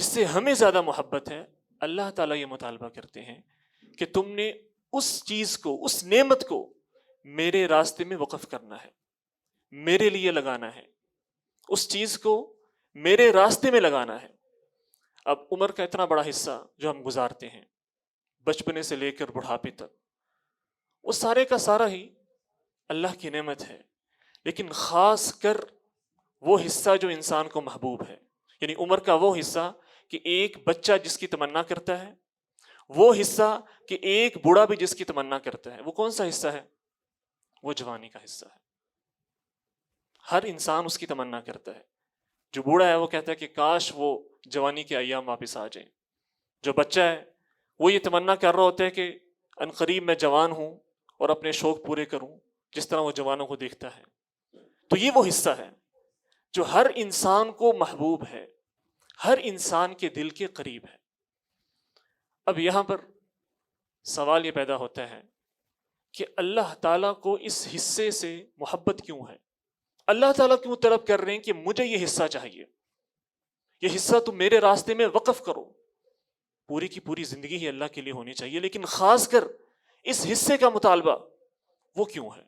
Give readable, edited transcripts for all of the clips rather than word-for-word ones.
جس سے ہمیں زیادہ محبت ہے، اللہ تعالیٰ یہ مطالبہ کرتے ہیں کہ تم نے اس چیز کو، اس نعمت کو میرے راستے میں وقف کرنا ہے، میرے لیے لگانا ہے، اس چیز کو میرے راستے میں لگانا ہے۔ اب عمر کا اتنا بڑا حصہ جو ہم گزارتے ہیں، بچپنے سے لے کر بڑھاپے تک، وہ سارے کا سارا ہی اللہ کی نعمت ہے، لیکن خاص کر وہ حصہ جو انسان کو محبوب ہے، یعنی عمر کا وہ حصہ کہ ایک بچہ جس کی تمنا کرتا ہے، وہ حصہ کہ ایک بوڑھا بھی جس کی تمنا کرتا ہے، وہ کون سا حصہ ہے؟ وہ جوانی کا حصہ ہے۔ ہر انسان اس کی تمنا کرتا ہے۔ جو بوڑھا ہے وہ کہتا ہے کہ کاش وہ جوانی کے ایام واپس آ جائیں۔ جو بچہ ہے وہ یہ تمنا کر رہا ہوتا ہے کہ عنقریب میں جوان ہوں اور اپنے شوق پورے کروں جس طرح وہ جوانوں کو دیکھتا ہے۔ تو یہ وہ حصہ ہے جو ہر انسان کو محبوب ہے، ہر انسان کے دل کے قریب ہے۔ اب یہاں پر سوال یہ پیدا ہوتا ہے کہ اللہ تعالیٰ کو اس حصے سے محبت کیوں ہے؟ اللہ تعالیٰ کیوں طلب کر رہے ہیں کہ مجھے یہ حصہ چاہیے، یہ حصہ تم میرے راستے میں وقف کرو؟ پوری کی پوری زندگی ہی اللہ کے لیے ہونی چاہیے، لیکن خاص کر اس حصے کا مطالبہ وہ کیوں ہے؟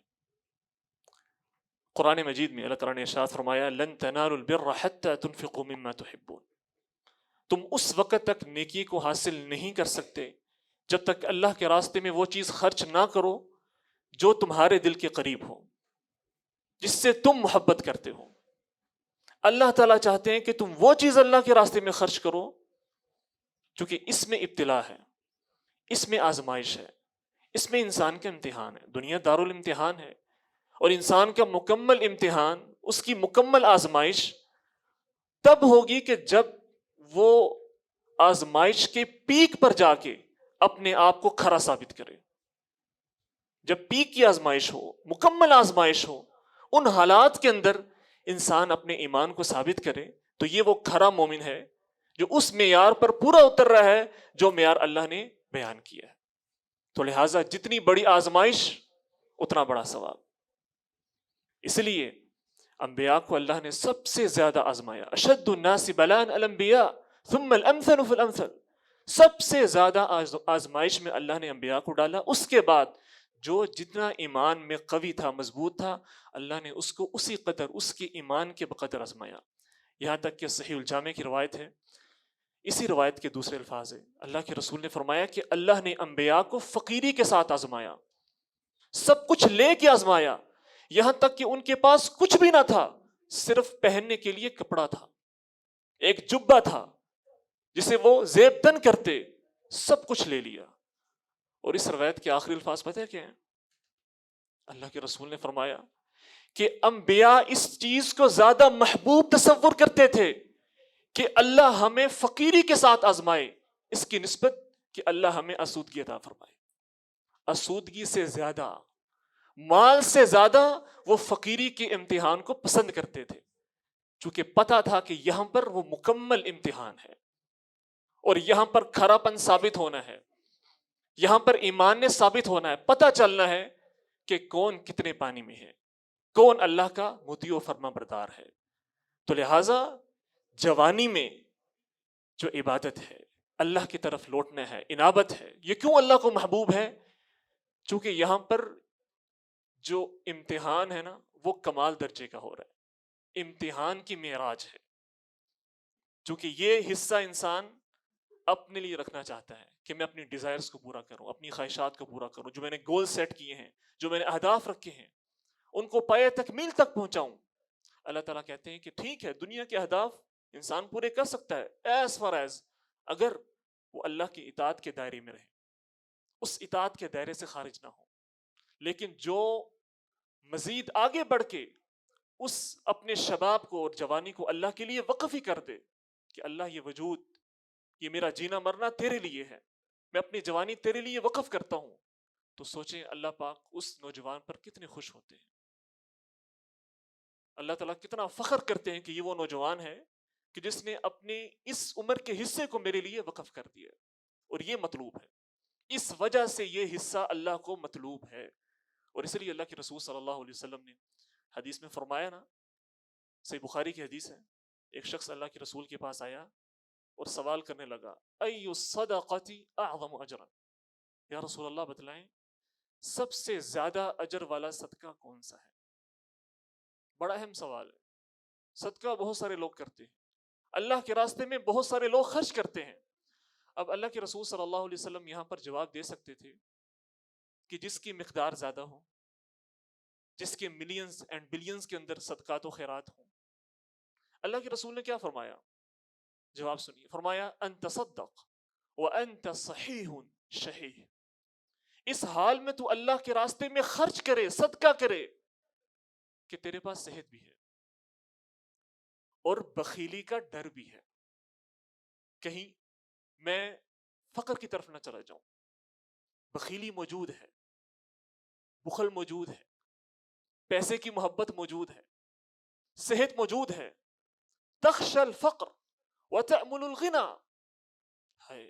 قرآن مجید میں اللہ تعالیٰ نے ارشاد فرمایا لن تنالوا البر حتى تنفقوا مما تحبون، تم اس وقت تک نیکی کو حاصل نہیں کر سکتے جب تک اللہ کے راستے میں وہ چیز خرچ نہ کرو جو تمہارے دل کے قریب ہو، جس سے تم محبت کرتے ہو۔ اللہ تعالیٰ چاہتے ہیں کہ تم وہ چیز اللہ کے راستے میں خرچ کرو کیونکہ اس میں ابتلا ہے، اس میں آزمائش ہے، اس میں انسان کا امتحان ہے۔ دنیا دارالامتحان ہے، اور انسان کا مکمل امتحان، اس کی مکمل آزمائش تب ہوگی کہ جب وہ آزمائش کے پیک پر جا کے اپنے آپ کو کھرا ثابت کرے۔ جب پیک کی آزمائش ہو، مکمل آزمائش ہو، ان حالات کے اندر انسان اپنے ایمان کو ثابت کرے تو یہ وہ کھرا مومن ہے جو اس معیار پر پورا اتر رہا ہے جو معیار اللہ نے بیان کیا ہے۔ تو لہٰذا جتنی بڑی آزمائش اتنا بڑا ثواب۔ اس لیے انبیاء کو اللہ نے سب سے زیادہ آزمایا۔ اشد الناس بلاء الانبیاء ثم الامثل فالامثل، سب سے زیادہ آزمائش میں اللہ نے انبیاء کو ڈالا، اس کے بعد جو جتنا ایمان میں قوی تھا، مضبوط تھا، اللہ نے اس کو اسی قدر، اس کے ایمان کے بقدر آزمایا۔ یہاں تک کہ صحیح الجامع کی روایت ہے، اسی روایت کے دوسرے الفاظ ہیں، اللہ کے رسول نے فرمایا کہ اللہ نے انبیاء کو فقیری کے ساتھ آزمایا، سب کچھ لے کے آزمایا، یہاں تک کہ ان کے پاس کچھ بھی نہ تھا، صرف پہننے کے لیے کپڑا تھا، ایک جبہ تھا جسے وہ زیب تن کرتے، سب کچھ لے لیا۔ اور اس روایت کے آخری الفاظ پتہ ہے کیا ہیں؟ اللہ کے رسول نے فرمایا کہ انبیاء اس چیز کو زیادہ محبوب تصور کرتے تھے کہ اللہ ہمیں فقیری کے ساتھ آزمائے، اس کی نسبت کہ اللہ ہمیں آسودگی عطا فرمائے۔ آسودگی سے زیادہ، مال سے زیادہ وہ فقیری کے امتحان کو پسند کرتے تھے، چونکہ پتہ تھا کہ یہاں پر وہ مکمل امتحان ہے اور یہاں پر کھرا پن ثابت ہونا ہے، یہاں پر ایمان نے ثابت ہونا ہے، پتہ چلنا ہے کہ کون کتنے پانی میں ہے، کون اللہ کا مطیع و فرما بردار ہے۔ تو لہٰذا جوانی میں جو عبادت ہے، اللہ کی طرف لوٹنا ہے، انابت ہے، یہ کیوں اللہ کو محبوب ہے؟ چونکہ یہاں پر جو امتحان ہے نا وہ کمال درجے کا ہو رہا ہے، امتحان کی معراج ہے، چونکہ یہ حصہ انسان اپنے لیے رکھنا چاہتا ہے کہ میں اپنی ڈیزائرز کو پورا کروں، اپنی خواہشات کو پورا کروں، جو میں نے گول سیٹ کیے ہیں، جو میں نے اہداف رکھے ہیں، ان کو پائے تکمیل تک پہنچاؤں۔ اللہ تعالیٰ کہتے ہیں کہ ٹھیک ہے، دنیا کے اہداف انسان پورے کر سکتا ہے ایز فار ایز اگر وہ اللہ کی اطاعت کے دائرے میں رہے، اس اطاعت کے دائرے سے خارج نہ ہو۔ لیکن جو مزید آگے بڑھ کے اس اپنے شباب کو اور جوانی کو اللہ کے لیے وقف ہی کر دے کہ اللہ یہ وجود، یہ میرا جینا مرنا تیرے لیے ہے، میں اپنی جوانی تیرے لیے وقف کرتا ہوں، تو سوچیں اللہ پاک اس نوجوان پر کتنے خوش ہوتے ہیں، اللہ تعالیٰ کتنا فخر کرتے ہیں کہ یہ وہ نوجوان ہے کہ جس نے اپنی اس عمر کے حصے کو میرے لیے وقف کر دیا، اور یہ مطلوب ہے، اس وجہ سے یہ حصہ اللہ کو مطلوب ہے۔ اور اس لیے اللہ کے رسول صلی اللہ علیہ وسلم نے حدیث میں فرمایا نا، صحیح بخاری کی حدیث ہے، ایک شخص اللہ کے رسول کے پاس آیا اور سوال کرنے لگا ای الصدقۃ اعظم اجرا، یا رسول اللہ بتلائیں سب سے زیادہ اجر والا صدقہ کون سا ہے؟ بڑا اہم سوال ہے. صدقہ بہت سارے لوگ کرتے ہیں، اللہ کے راستے میں بہت سارے لوگ خرچ کرتے ہیں. اب اللہ کے رسول صلی اللہ علیہ وسلم یہاں پر جواب دے سکتے تھے کہ جس کی مقدار زیادہ ہو، جس کے ملینز اینڈ بلینز کے اندر صدقات و خیرات ہوں. اللہ کے رسول نے کیا فرمایا؟ جواب سنیے، فرمایا ان تصدق وانت صحیح شحیح، اس حال میں تو اللہ کے راستے میں خرچ کرے، صدقہ کرے کہ تیرے پاس صحت بھی ہے اور بخیلی کا ڈر بھی ہے، کہیں میں فقر کی طرف نہ چلا جاؤں. بخیلی موجود ہے، بخل موجود ہے، پیسے کی محبت موجود ہے، صحت موجود ہے. تخشى الفقر وتأمل الغنى، ہے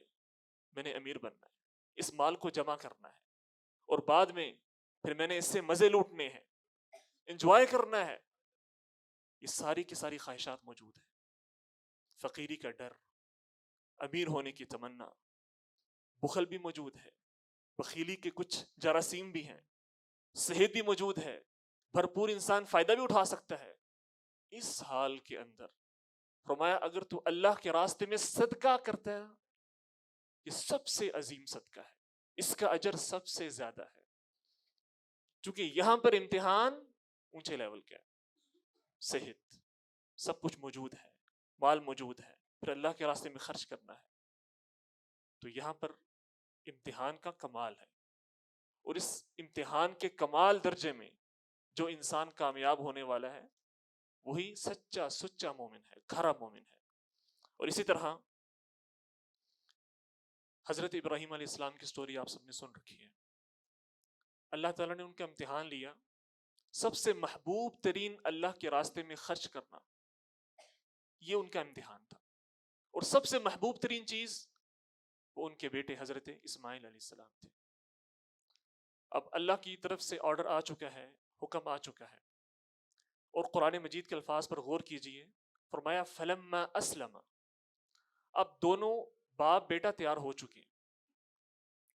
میں نے امیر بننا ہے، اس مال کو جمع کرنا ہے اور بعد میں پھر میں نے اس سے مزے لوٹنے ہیں، انجوائے کرنا ہے. یہ ساری کی ساری خواہشات موجود ہیں. فقیری کا ڈر، امیر ہونے کی تمنا، بخل بھی موجود ہے، بخیلی کے کچھ جراثیم بھی ہیں، صحت بھی موجود ہے، بھرپور انسان فائدہ بھی اٹھا سکتا ہے. اس حال کے اندر فرمایا اگر تو اللہ کے راستے میں صدقہ کرتا ہے، یہ سب سے عظیم صدقہ ہے، اس کا اجر سب سے زیادہ ہے. چونکہ یہاں پر امتحان اونچے لیول کا ہے، صحت سب کچھ موجود ہے، مال موجود ہے، پھر اللہ کے راستے میں خرچ کرنا ہے. تو یہاں پر امتحان کا کمال ہے، اور اس امتحان کے کمال درجے میں جو انسان کامیاب ہونے والا ہے وہی سچا سچا مومن ہے، کھرا مومن ہے. اور اسی طرح حضرت ابراہیم علیہ السلام کی سٹوری آپ سب نے سن رکھی ہے. اللہ تعالیٰ نے ان کا امتحان لیا، سب سے محبوب ترین اللہ کے راستے میں خرچ کرنا، یہ ان کا امتحان تھا. اور سب سے محبوب ترین چیز وہ ان کے بیٹے حضرت اسماعیل علیہ السلام تھے. اب اللہ کی طرف سے آرڈر آ چکا ہے، حکم آ چکا ہے، اور قرآن مجید کے الفاظ پر غور کیجئے. فرمایا فلما اسلم، اب دونوں باپ بیٹا تیار ہو چکے ہیں،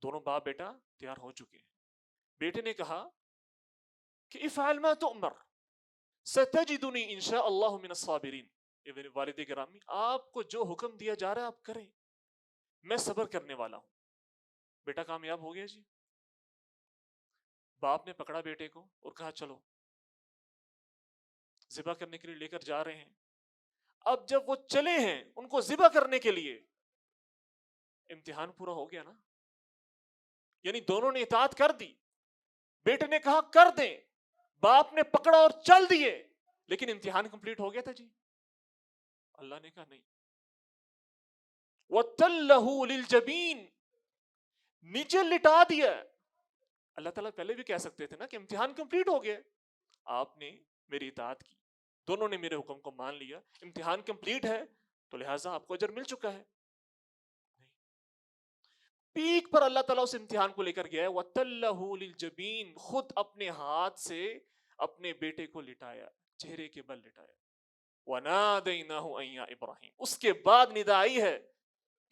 دونوں باپ بیٹا تیار ہو چکے ہیں. بیٹے نے کہا کہ افعل ما تؤمر ستجدنی انشاء اللہ من الصابرین. میرے والد گرامی، آپ کو جو حکم دیا جا رہا ہے آپ کریں، میں صبر کرنے والا ہوں. بیٹا کامیاب ہو گیا جی. باپ نے پکڑا بیٹے کو اور کہا چلو ذبح کرنے کے لیے لے کر جا رہے ہیں. اب جب وہ چلے ہیں ان کو ذبح کرنے کے لیے، امتحان پورا ہو گیا نا، یعنی دونوں نے اطاعت کر دی. بیٹے نے کہا کر دیں، باپ نے پکڑا اور چل دیے، لیکن امتحان کمپلیٹ ہو گیا تھا جی. اللہ نے کہا نہیں. وَتَلَّهُ لِلْجَبِينِ، نیچے لٹا دیا. اللہ تعالیٰ پہلے بھی کہہ سکتے تھے نا کہ امتحان کمپلیٹ ہو گیا، آپ نے میری اطاعت کی، دونوں نے میرے حکم کو مان لیا، امتحان کمپلیٹ ہے تو لہٰذا آپ کو اجر مل چکا ہے. پیک پر اللہ تعالیٰ اس امتحان کو لے کر گیا ہے. وَتَلَّهُ لِلْجَبِينِ، خود اپنے ہاتھ سے اپنے بیٹے کو لٹایا، چہرے کے بل لٹایا. وَنَادَيْنَاهُ أَن يَا إِبْرَاهِيمُ، اس کے بعد ندا آئی ہے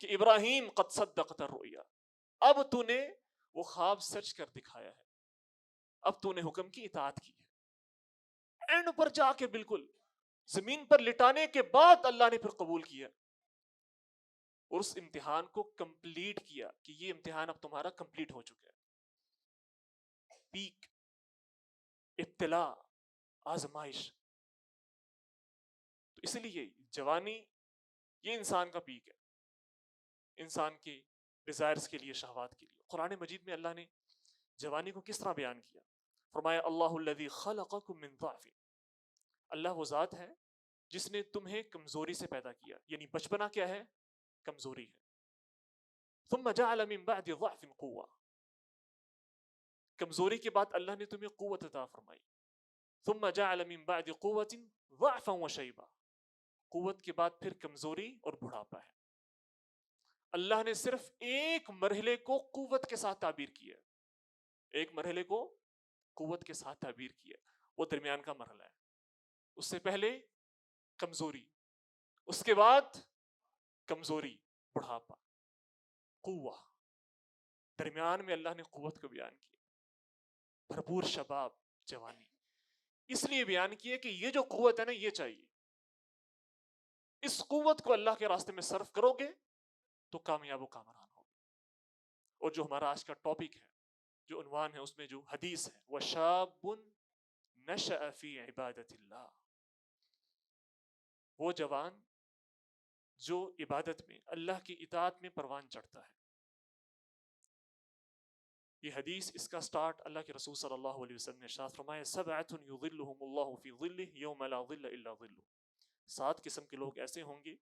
کہ ابراہیم قد صدقت الرؤیا، اب تو نے وہ خواب سچ کر دکھایا ہے، اب تو نے حکم کی اطاعت کی ہے. اینڈ پر جا کے بالکل زمین پر لٹانے کے بعد اللہ نے پھر قبول کیا اور اس امتحان کو کمپلیٹ کیا کہ یہ امتحان اب تمہارا کمپلیٹ ہو چکا ہے. پیک، ابتلا، آزمائش. تو اس لیے جوانی یہ انسان کا پیک ہے، انسان کے ڈیزائرز کے لیے، شہوات کے لیے. قرآن مجید میں اللہ نے جوانی کو کس طرح بیان کیا؟ فرمایا اللہ الذی خلقکم من ضعف، اللہ وہ ذات ہے جس نے تمہیں کمزوری سے پیدا کیا، یعنی بچپنا کیا ہے؟ کمزوری ہے. ثم جعل من بعد ضعف قوة، کمزوری کے بعد اللہ نے تمہیں قوت عطا فرمائی. ثم جعل من بعد قوة ضعفا وشيبا، قوت کے بعد پھر کمزوری اور بڑھاپا ہے. اللہ نے صرف ایک مرحلے کو قوت کے ساتھ تعبیر کیا، ایک مرحلے کو قوت کے ساتھ تعبیر کیا، وہ درمیان کا مرحلہ ہے. اس سے پہلے کمزوری، اس کے بعد کمزوری، بڑھاپا، قوہ، درمیان میں اللہ نے قوت کو بیان کیا، بھرپور شباب، جوانی، اس لیے بیان کیا کہ یہ جو قوت ہے نا یہ چاہیے، اس قوت کو اللہ کے راستے میں صرف کرو گے تو کامیاب و کامران ہوگے۔ اور جو ہمارا آج کا ٹاپک ہے، جو عنوان ہے، اس میں جو حدیث ہے، وَشَابٌ نَشَأَ فِي عِبَادَةِ اللَّهِ، وہ جوان جو عبادت میں، اللہ کی اطاعت میں پروان چڑھتا ہے۔ یہ حدیث، اس کا سٹارٹ اللہ کے رسول صلی اللہ علیہ وسلم نے ارشاد فرمایا، سبعۃ یظلھم اللہ فی ظلہ یوم لا ظل الا ظلہ، 7 قسم کے لوگ ایسے ہوں گے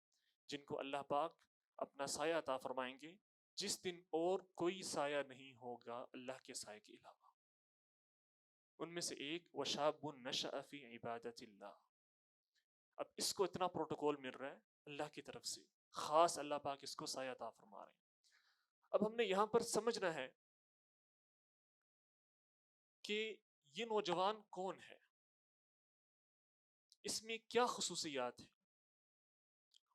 جن کو اللہ پاک اپنا سایہ عطا فرمائیں گے جس دن اور کوئی سایہ نہیں ہوگا اللہ کے سائے کے علاوہ۔ ان میں سے ایک وشاب نشأ فی عبادت اللہ۔ اب اس کو اتنا پروٹوکول مل رہا ہے اللہ کی طرف سے، خاص اللہ پاک اس کو سایہ عطا فرما رہے ہیں۔ اب ہم نے یہاں پر سمجھنا ہے کہ یہ نوجوان کون ہے، اس میں کیا خصوصیات ہیں،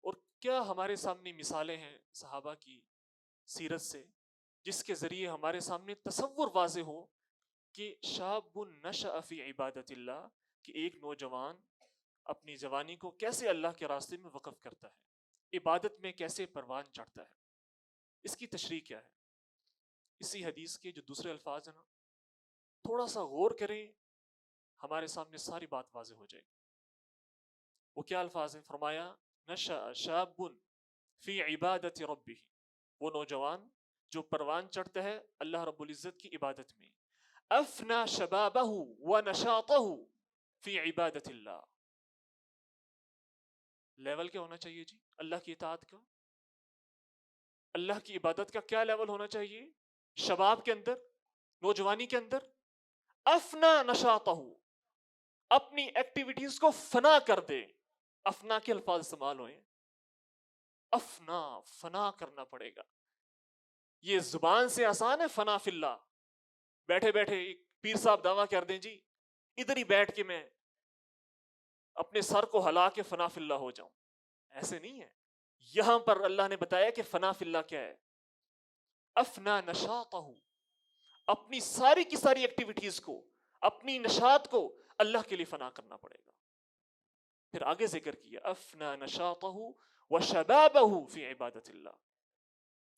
اور کیا ہمارے سامنے مثالیں ہیں صحابہ کی سیرت سے جس کے ذریعے ہمارے سامنے تصور واضح ہو کہ شاب نشأ فی عبادت اللہ، کہ ایک نوجوان اپنی جوانی کو کیسے اللہ کے راستے میں وقف کرتا ہے، عبادت میں کیسے پروان چڑھتا ہے۔ اس کی تشریح کیا ہے؟ اسی حدیث کے جو دوسرے الفاظ ہیں نا، تھوڑا سا غور کریں، ہمارے سامنے ساری بات واضح ہو جائے گی۔ وہ کیا الفاظ ہیں؟ فرمایا نشأ شاب فی عبادت ربہ، وہ نوجوان جو پروان چڑھتا ہے اللہ رب العزت کی عبادت میں، افنا شبابہ ونشاطہ فی عبادت اللہ۔ لیول کیا ہونا چاہیے جی اللہ کی اطاعت کا؟ اللہ کی عبادت کا کیا لیول ہونا چاہیے شباب کے اندر، نوجوانی کے اندر؟ افنا نشاطہ، اپنی ایکٹیویٹیز کو فنا کر دے۔ افنا کے الفاظ استعمال ہوئے، افنا، فنا کرنا پڑے گا۔ یہ زبان سے آسان ہے فنا فی اللہ، بیٹھے بیٹھے ایک پیر صاحب دعویٰ کر دیں جی ادھر ہی بیٹھ کے میں اپنے سر کو ہلا کے فنا فی اللہ ہو جاؤں، ایسے نہیں ہے۔ یہاں پر اللہ نے بتایا کہ فنا فی اللہ کیا ہے، افنا نشاطہ، اپنی ساری کی ساری ایکٹیویٹیز کو، اپنی نشاط کو اللہ کے لیے فنا کرنا پڑے گا۔ پھر آگے ذکر کیا افنا نشاطہ وشبابہ فی عبادت اللہ،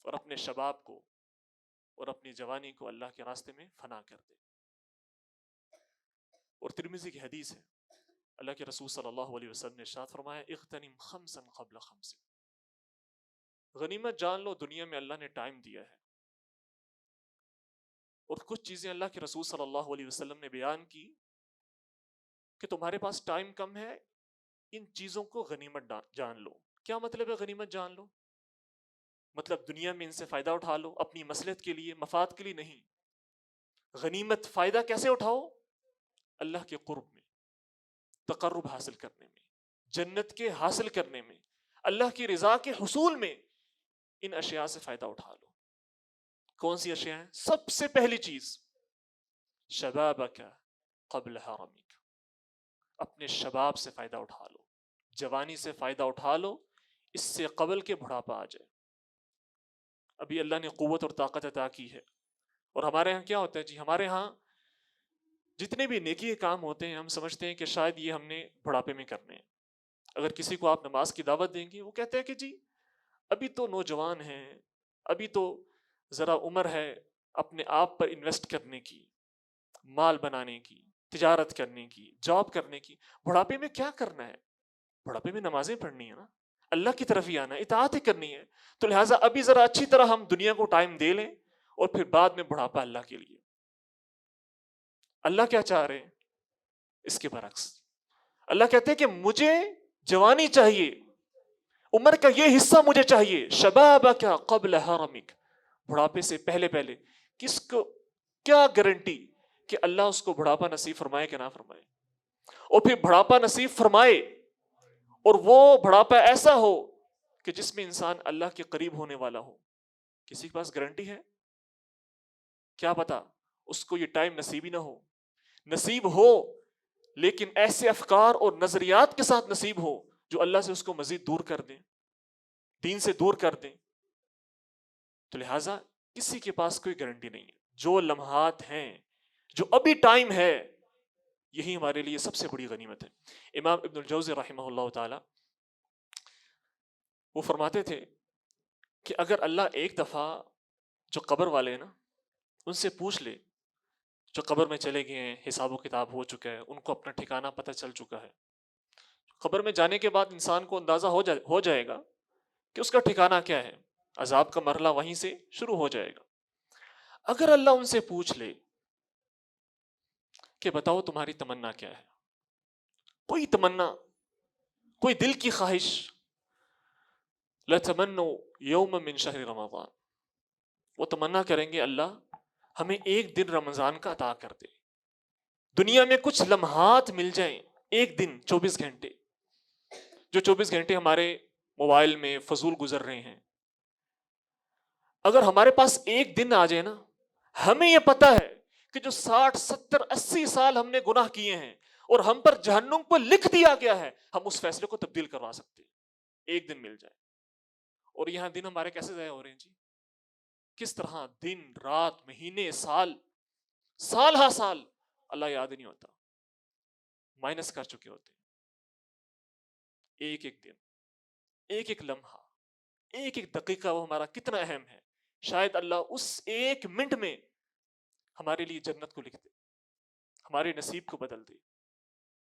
اور اپنے شباب کو اور اپنی جوانی کو اللہ کے راستے میں فنا کر دے۔ اور ترمذی کی حدیث ہے، اللہ کے رسول صلی اللہ علیہ وسلم نے ارشاد فرمایا اغتنم خمسا قبل خمس، غنیمت جان لو، دنیا میں اللہ نے ٹائم دیا ہے، اور کچھ چیزیں اللہ کے رسول صلی اللہ علیہ وسلم نے بیان کی کہ تمہارے پاس ٹائم کم ہے، ان چیزوں کو غنیمت جان لو۔ کیا مطلب ہے غنیمت جان لو؟ مطلب دنیا میں ان سے فائدہ اٹھا لو اپنی مصلحت کے لیے، مفاد کے لیے نہیں۔ غنیمت فائدہ کیسے اٹھاؤ؟ اللہ کے قرب میں، تقرب حاصل کرنے میں، جنت کے حاصل کرنے میں، اللہ کی رضا کے حصول میں، ان اشیاء سے فائدہ اٹھا لو۔ کون سی اشیاء ہیں؟ سب سے پہلی چیز شبابک قبل حرمک، اپنے شباب سے فائدہ اٹھا لو، جوانی سے فائدہ اٹھا لو، اس سے قبل کے بڑھاپا آ جائے۔ ابھی اللہ نے قوت اور طاقت عطا کی ہے، اور ہمارے ہاں کیا ہوتا ہے جی، ہمارے ہاں جتنے بھی نیکی کے کام ہوتے ہیں ہم سمجھتے ہیں کہ شاید یہ ہم نے بڑھاپے میں کرنے ہیں۔ اگر کسی کو آپ نماز کی دعوت دیں گے، وہ کہتے ہیں کہ جی ابھی تو نوجوان ہیں، ابھی تو ذرا عمر ہے اپنے آپ پر انویسٹ کرنے کی، مال بنانے کی، تجارت کرنے کی، جاب کرنے کی۔ بڑھاپے میں کیا کرنا ہے؟ بڑھاپے میں نمازیں پڑھنی ہے نا، اللہ کی طرف ہی آنا ہے، اطاعت ہی کرنی ہے۔ تو لہٰذا ابھی ذرا اچھی طرح ہم دنیا کو ٹائم دے لیں، اور پھر بعد میں بڑھاپا اللہ کے لیے۔ اللہ کیا چاہ رہے ہیں؟ اس کے برعکس اللہ کہتے ہیں کہ مجھے جوانی چاہیے، عمر کا یہ حصہ مجھے چاہیے، شبابک قبل حرمک، بڑھاپے سے پہلے پہلے۔ کس کو کیا گارنٹی کہ اللہ اس کو بڑھاپا نصیب فرمائے کہ نہ فرمائے؟ اور پھر بڑھاپا نصیب فرمائے اور وہ بڑھاپا ایسا ہو کہ جس میں انسان اللہ کے قریب ہونے والا ہو، کسی کے پاس گارنٹی ہے؟ کیا پتا اس کو یہ ٹائم نصیب ہی نہ ہو، نصیب ہو لیکن ایسے افکار اور نظریات کے ساتھ نصیب ہو جو اللہ سے اس کو مزید دور کر دیں۔ دین سے دور کر دیں. تو لہٰذا کسی کے پاس کوئی گارنٹی نہیں ہے. جو لمحات ہیں، جو ابھی ٹائم ہے، یہی ہمارے لیے سب سے بڑی غنیمت ہے. امام ابن الجوزی رحمہ اللہ تعالی وہ فرماتے تھے کہ اگر اللہ ایک دفعہ جو قبر والے ہیں نا ان سے پوچھ لے، جو قبر میں چلے گئے ہیں، حساب و کتاب ہو چکا ہے، ان کو اپنا ٹھکانہ پتہ چل چکا ہے، قبر میں جانے کے بعد انسان کو اندازہ ہو جائے گا کہ اس کا ٹھکانہ کیا ہے، عذاب کا مرحلہ وہیں سے شروع ہو جائے گا. اگر اللہ ان سے پوچھ لے کہ بتاؤ تمہاری تمنا کیا ہے، کوئی تمنا، کوئی دل کی خواہش، لَتَمَنُّوا يَوْمًا مِّن شَهْرِ رَمَضَانَ، وہ تمنا کریں گے اللہ ہمیں ایک دن رمضان کا عطا کر دے، دنیا میں کچھ لمحات مل جائیں، ایک دن 24 گھنٹے، جو 24 گھنٹے ہمارے موبائل میں فضول گزر رہے ہیں، اگر ہمارے پاس ایک دن آ جائے نا، ہمیں یہ پتا ہے کہ جو 60 70 80 سال ہم نے گناہ کیے ہیں اور ہم پر جہنم کو لکھ دیا گیا ہے، ہم اس فیصلے کو تبدیل کروا سکتے ہیں. ایک دن مل جائے. اور یہاں دن ہمارے کیسے ضائع ہو رہے ہیں جی؟ کس طرح دن رات مہینے سال ہا سال اللہ یاد نہیں ہوتا، مائنس کر چکے ہوتے ہیں. ایک ایک دن، ایک ایک لمحہ، ایک ایک دقیقہ وہ ہمارا کتنا اہم ہے. شاید اللہ اس ایک منٹ میں ہمارے لیے جنت کو لکھ دے، ہمارے نصیب کو بدل دے.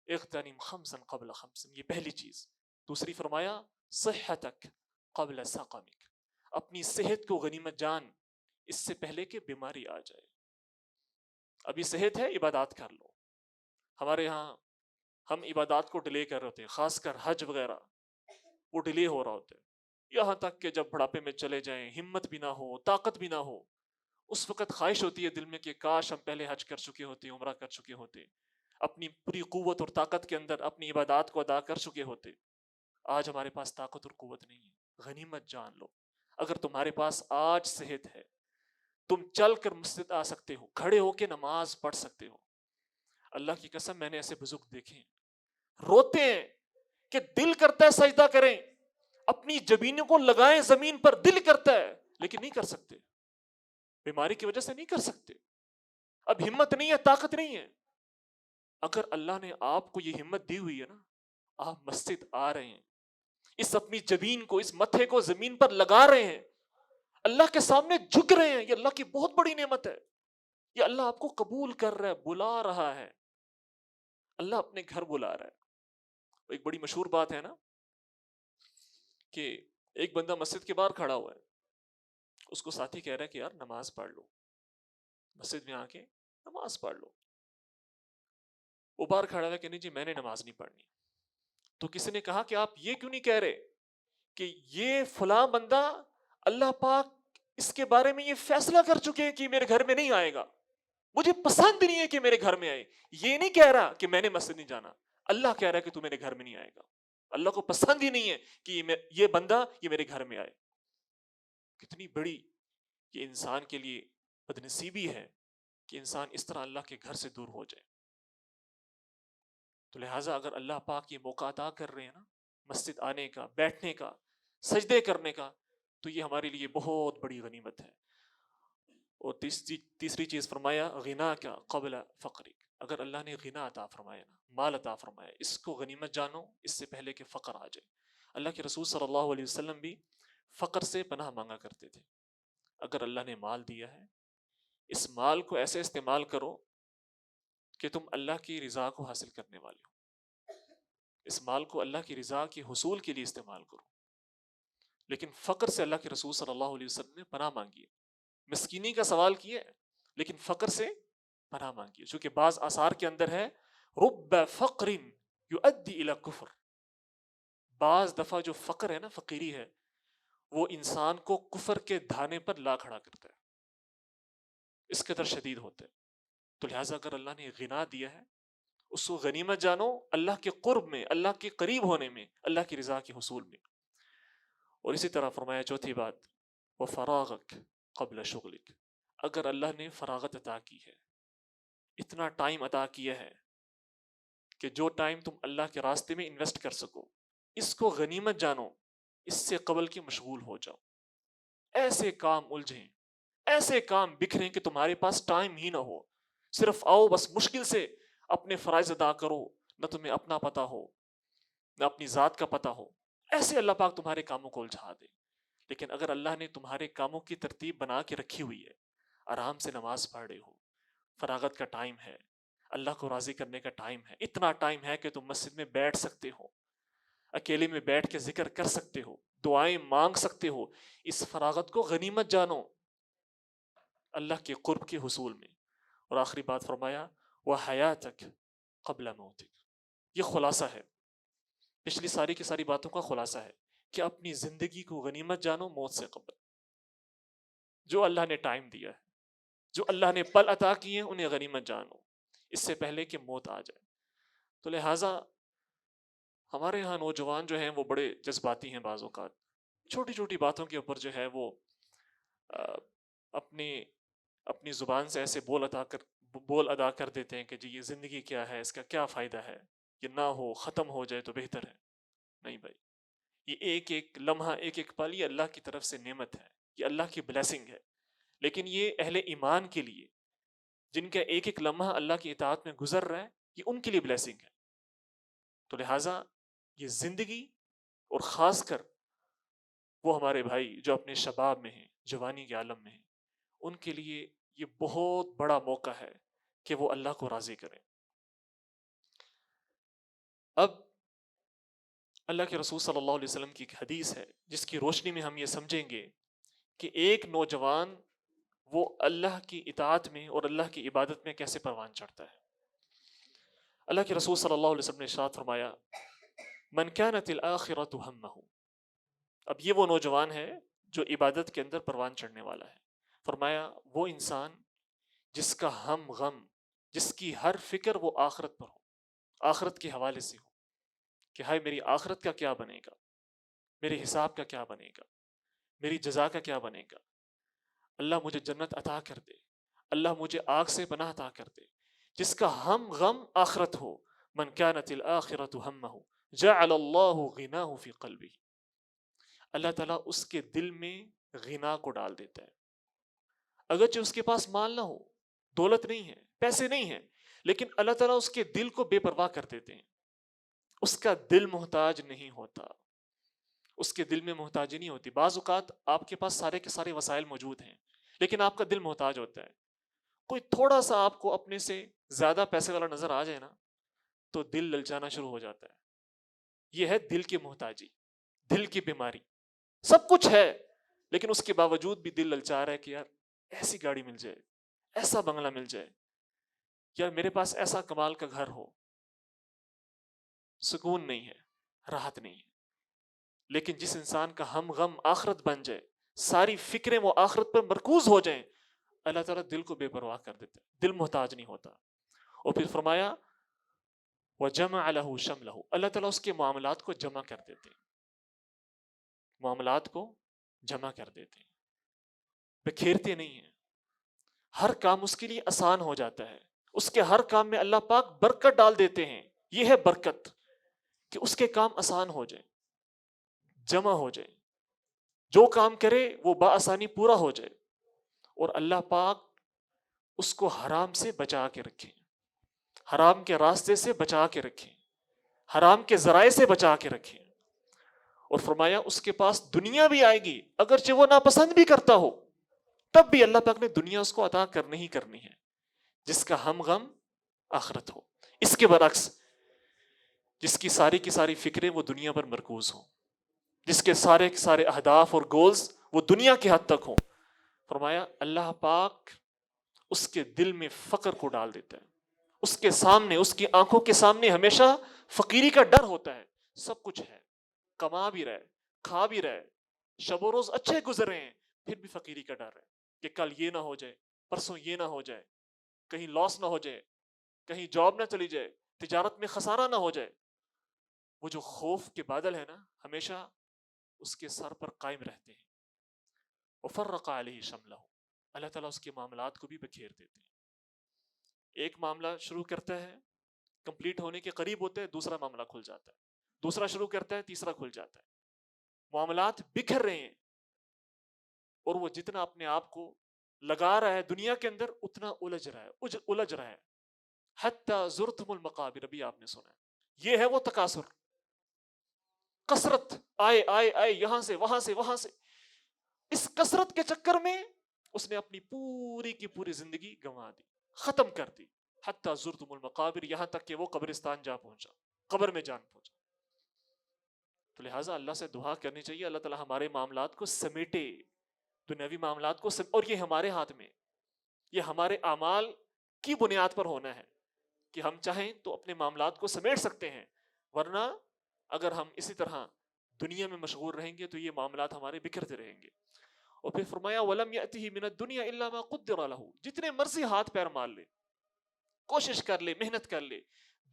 اغتنم خمسا قبل خمس، یہ پہلی چیز. دوسری فرمایا صحتک قبل سقمک، اپنی صحت کو غنیمت جان اس سے پہلے کہ بیماری آ جائے. ابھی صحت ہے، عبادات کر لو. ہمارے ہاں ہم عبادات کو ڈیلے کر رہے ہوتے ہیں، خاص کر حج وغیرہ، وہ ڈیلے ہو رہا ہوتا ہے یہاں تک کہ جب بڑھاپے میں چلے جائیں، ہمت بھی نہ ہو، طاقت بھی نہ ہو، اس وقت خواہش ہوتی ہے دل میں کہ کاش ہم پہلے حج کر چکے ہوتے، عمرہ کر چکے ہوتے، اپنی پوری قوت اور طاقت کے اندر اپنی عبادات کو ادا کر چکے ہوتے. آج ہمارے پاس طاقت اور قوت نہیں ہے. غنیمت جان لو. اگر تمہارے پاس آج صحت ہے، تم چل کر مسجد آ سکتے ہو، کھڑے ہو کے نماز پڑھ سکتے ہو. اللہ کی قسم میں نے ایسے بزرگ دیکھے ہیں، روتے ہیں کہ دل کرتا ہے سجدہ کریں، اپنی جبینوں کو لگائیں زمین پر، دل کرتا ہے لیکن نہیں کر سکتے، بیماری کی وجہ سے نہیں کر سکتے. اب ہمت نہیں ہے، طاقت نہیں ہے. اگر اللہ نے آپ کو یہ ہمت دی ہوئی ہے نا، آپ مسجد آ رہے ہیں، اس اپنی جبین کو، اس متھے کو زمین پر لگا رہے ہیں، اللہ کے سامنے جھک رہے ہیں، یہ اللہ کی بہت بڑی نعمت ہے. یہ اللہ آپ کو قبول کر رہا ہے، بلا رہا ہے، اللہ اپنے گھر بلا رہا ہے. ایک بڑی مشہور بات ہے نا کہ ایک بندہ مسجد کے باہر کھڑا ہوا ہے، اس کو ساتھی کہہ رہا ہے کہ یار نماز پڑھ لو، مسجد میں آ کے نماز پڑھ لو. وہ باہر کھڑا ہوا کہ نہیں جی میں نے نماز نہیں پڑھنی. تو کسی نے کہا کہ آپ یہ کیوں نہیں کہہ رہے کہ یہ فلاں بندہ اللہ پاک اس کے بارے میں یہ فیصلہ کر چکے ہیں کہ میرے گھر میں نہیں آئے گا، مجھے پسند نہیں ہے کہ میرے گھر میں آئے. یہ نہیں کہہ رہا کہ میں نے مسجد نہیں جانا، اللہ کہہ رہا ہے کہ تو میرے گھر میں نہیں آئے گا. اللہ کو پسند ہی نہیں ہے کہ یہ بندہ یہ میرے گھر میں آئے. کتنی بڑی یہ انسان کے لیے بدنصیبی ہے کہ انسان اس طرح اللہ کے گھر سے دور ہو جائے. تو لہٰذا اگر اللہ پاک یہ موقع عطا کر رہے ہیں نا مسجد آنے کا، بیٹھنے کا، سجدے کرنے کا، تو یہ ہمارے لیے بہت بڑی غنیمت ہے. اور تیسری چیز فرمایا غنا کا قبل فقرک. اگر اللہ نے غنا عطا فرمایا نا، مال عطا فرمایا، اس کو غنیمت جانو اس سے پہلے کہ فقر آ جائے. اللہ کے رسول صلی اللہ علیہ وسلم بھی فقر سے پناہ مانگا کرتے تھے. اگر اللہ نے مال دیا ہے، اس مال کو ایسے استعمال کرو کہ تم اللہ کی رضا کو حاصل کرنے والے ہو. اس مال کو اللہ کی رضا کے حصول کے لیے استعمال کرو. لیکن فقر سے اللہ کے رسول صلی اللہ علیہ وسلم نے پناہ مانگی ہے. مسکینی کا سوال کیا ہے لیکن فقر سے پناہ مانگی ہے. چونکہ بعض آثار کے اندر ہے رب فقر یؤدی الی کفر. بعض دفعہ جو فقر ہے نا، فقیری ہے، وہ انسان کو کفر کے دھانے پر لا کھڑا کرتا ہے، اس قدر شدید ہوتا ہے. تو لہٰذا اگر اللہ نے غنا دیا ہے اس کو غنیمت جانو، اللہ کے قرب میں، اللہ کے قریب ہونے میں، اللہ کی رضا کے حصول میں. اور اسی طرح فرمایا چوتھی بات وفراغک قبل شغلک. اگر اللہ نے فراغت عطا کی ہے، اتنا ٹائم عطا کیا ہے کہ جو ٹائم تم اللہ کے راستے میں انویسٹ کر سکو، اس کو غنیمت جانو اس سے قبل کہ مشغول ہو جاؤ. ایسے کام الجھیں، ایسے کام بکھریں کہ تمہارے پاس ٹائم ہی نہ ہو. صرف آؤ بس مشکل سے اپنے فرائض ادا کرو، نہ تمہیں اپنا پتہ ہو نہ اپنی ذات کا پتہ ہو. ایسے اللہ پاک تمہارے کاموں کو الجھا دے. لیکن اگر اللہ نے تمہارے کاموں کی ترتیب بنا کے رکھی ہوئی ہے، آرام سے نماز پڑھ رہے ہو، فراغت کا ٹائم ہے، اللہ کو راضی کرنے کا ٹائم ہے، اتنا ٹائم ہے کہ تم مسجد میں بیٹھ سکتے ہو، اکیلے میں بیٹھ کے ذکر کر سکتے ہو، دعائیں مانگ سکتے ہو، اس فراغت کو غنیمت جانو اللہ کے قرب کے حصول میں. اور آخری بات فرمایا وَحَيَاتَكَ قَبْلَ مَوْتِكَ. یہ خلاصہ ہے، پچھلی ساری کی ساری باتوں کا خلاصہ ہے کہ اپنی زندگی کو غنیمت جانو موت سے قبل. جو اللہ نے ٹائم دیا ہے، جو اللہ نے پل عطا کیے ہیں، انہیں غنیمت جانو اس سے پہلے کہ موت آ جائے. تو لہٰذا ہمارے ہاں نوجوان جو ہیں وہ بڑے جذباتی ہیں، بعض اوقات چھوٹی چھوٹی باتوں کے اوپر جو ہے وہ اپنی اپنی زبان سے ایسے بول ادا کر دیتے ہیں کہ جی یہ زندگی کیا ہے، اس کا کیا فائدہ ہے، یہ نہ ہو، ختم ہو جائے تو بہتر ہے. نہیں بھائی، یہ ایک ایک لمحہ، ایک ایک پل یہ اللہ کی طرف سے نعمت ہے، یہ اللہ کی بلیسنگ ہے. لیکن یہ اہل ایمان کے لیے جن کا ایک ایک لمحہ اللہ کی اطاعت میں گزر رہا ہے، یہ ان کے لیے بلیسنگ ہے. تو لہٰذا یہ زندگی، اور خاص کر وہ ہمارے بھائی جو اپنے شباب میں ہیں، جوانی کے عالم میں ہیں، ان کے لیے یہ بہت بڑا موقع ہے کہ وہ اللہ کو راضی کریں. اب اللہ کے رسول صلی اللہ علیہ وسلم کی ایک حدیث ہے جس کی روشنی میں ہم یہ سمجھیں گے کہ ایک نوجوان وہ اللہ کی اطاعت میں اور اللہ کی عبادت میں کیسے پروان چڑھتا ہے. اللہ کے رسول صلی اللہ علیہ وسلم نے ارشاد فرمایا من كانت الآخرة همه. اب یہ وہ نوجوان ہے جو عبادت کے اندر پروان چڑھنے والا ہے. فرمایا وہ انسان جس کا ہم غم، جس کی ہر فکر وہ آخرت پر ہو، آخرت کے حوالے سے ہو کہ ہائے میری آخرت کا کیا بنے گا، میرے حساب کا کیا بنے گا، میری جزا کا کیا بنے گا، اللہ مجھے جنت عطا کر دے، اللہ مجھے آگ سے پناہ عطا کر دے. جس کا ہم غم آخرت ہو، من كانت الآخرة همه جعل الله غناه في قلبه. اللہ تعالیٰ اس کے دل میں غنا کو ڈال دیتا ہے. اگرچہ اس کے پاس مال نہ ہو، دولت نہیں ہے، پیسے نہیں ہیں، لیکن اللہ تعالیٰ اس کے دل کو بے پرواہ کر دیتے ہیں. اس کا دل محتاج نہیں ہوتا، اس کے دل میں محتاجی نہیں ہوتی. بعض اوقات آپ کے پاس سارے کے سارے وسائل موجود ہیں لیکن آپ کا دل محتاج ہوتا ہے. کوئی تھوڑا سا آپ کو اپنے سے زیادہ پیسے والا نظر آ جائے نا تو دل للچانا شروع ہو جاتا ہے. یہ ہے دل کی محتاجی، دل کی بیماری. سب کچھ ہے لیکن اس کے باوجود بھی دل للچا رہا ہے کہ یار ایسی گاڑی مل جائے، ایسا بنگلہ مل جائے، یا میرے پاس ایسا کمال کا گھر ہو. سکون نہیں ہے، راحت نہیں ہے. لیکن جس انسان کا ہم غم آخرت بن جائے، ساری فکریں وہ آخرت پر مرکوز ہو جائیں، اللہ تعالیٰ دل کو بے پرواہ کر دیتا ہے، دل محتاج نہیں ہوتا. اور پھر فرمایا وَجَمَعَ لَهُ شَمْلَهُ. اللہ تعالیٰ اس کے معاملات کو جمع کر دیتے ہیں، معاملات کو جمع کر دیتے ہیں، بکھیرتے نہیں ہیں. ہر کام اس کے لیے آسان ہو جاتا ہے، اس کے ہر کام میں اللہ پاک برکت ڈال دیتے ہیں. یہ ہے برکت کہ اس کے کام آسان ہو جائیں، جمع ہو جائیں، جو کام کرے وہ بآسانی پورا ہو جائے. اور اللہ پاک اس کو حرام سے بچا کے رکھیں، حرام کے راستے سے بچا کے رکھیں، حرام کے ذرائع سے بچا کے رکھیں. اور فرمایا اس کے پاس دنیا بھی آئے گی اگرچہ وہ ناپسند بھی کرتا ہو، تب بھی اللہ پاک نے دنیا اس کو عطا کرنی ہی کرنی ہے، جس کا ہم غم آخرت ہو. اس کے برعکس جس کی ساری فکریں وہ دنیا پر مرکوز ہوں، جس کے سارے اہداف اور گولز وہ دنیا کے حد تک ہوں، فرمایا اللہ پاک اس کے دل میں فقر کو ڈال دیتا ہے. اس کے سامنے، اس کی آنکھوں کے سامنے ہمیشہ فقیری کا ڈر ہوتا ہے. سب کچھ ہے، کما بھی رہے، کھا بھی رہے، شب و روز اچھے گزر رہے ہیں، پھر بھی فقیری کا ڈر ہے کہ کل یہ نہ ہو جائے، پرسوں یہ نہ ہو جائے، کہیں لاس نہ ہو جائے، کہیں جاب نہ چلی جائے، تجارت میں خسارہ نہ ہو جائے. وہ جو خوف کے بادل ہے نا ہمیشہ اس کے سر پر قائم رہتے ہیں. وفرق علیہ شملہ. اللہ تعالیٰ اس کے معاملات کو بھی بکھیر دیتے ہیں. ایک معاملہ شروع کرتا ہے، کمپلیٹ ہونے کے قریب ہوتا ہے، دوسرا معاملہ کھل جاتا ہے، دوسرا شروع کرتا ہے، تیسرا کھل جاتا ہے. معاملات بکھر رہے ہیں، اور وہ جتنا اپنے آپ کو لگا رہا ہے دنیا کے اندر اتنا الجھ رہا ہے. حتی زرتم المقابر، ابھی آپ نے سنا ہے، یہ ہے وہ تکاثر، کثرت، آئے آئے آئے، یہاں سے وہاں سے وہاں سے. اس کثرت کے چکر میں اس نے اپنی پوری کی پوری زندگی گنوا دی، ختم کر دی. حتی زرتم المقابر، یہاں تک کہ وہ قبرستان جا پہنچا، قبر میں جان پہنچا. تو لہٰذا اللہ سے دعا کرنی چاہیے اللہ تعالیٰ ہمارے معاملات کو سمیٹے، دنیاوی معاملات کو اور یہ ہمارے ہاتھ میں، یہ ہمارے اعمال کی بنیاد پر ہونا ہے کہ ہم چاہیں تو اپنے معاملات کو سمیٹ سکتے ہیں، ورنہ اگر ہم اسی طرح دنیا میں مشغول رہیں گے تو یہ معاملات ہمارے بکھرتے رہیں گے. اور پھر فرمایا وَلَمْ يَأْتِهِ مِنَ الدُّنْيَا إِلَّا مَا قُدِّرَ لَهُ، جتنے مرضی ہاتھ پیر مار لے، کوشش کر لے، محنت کر لے،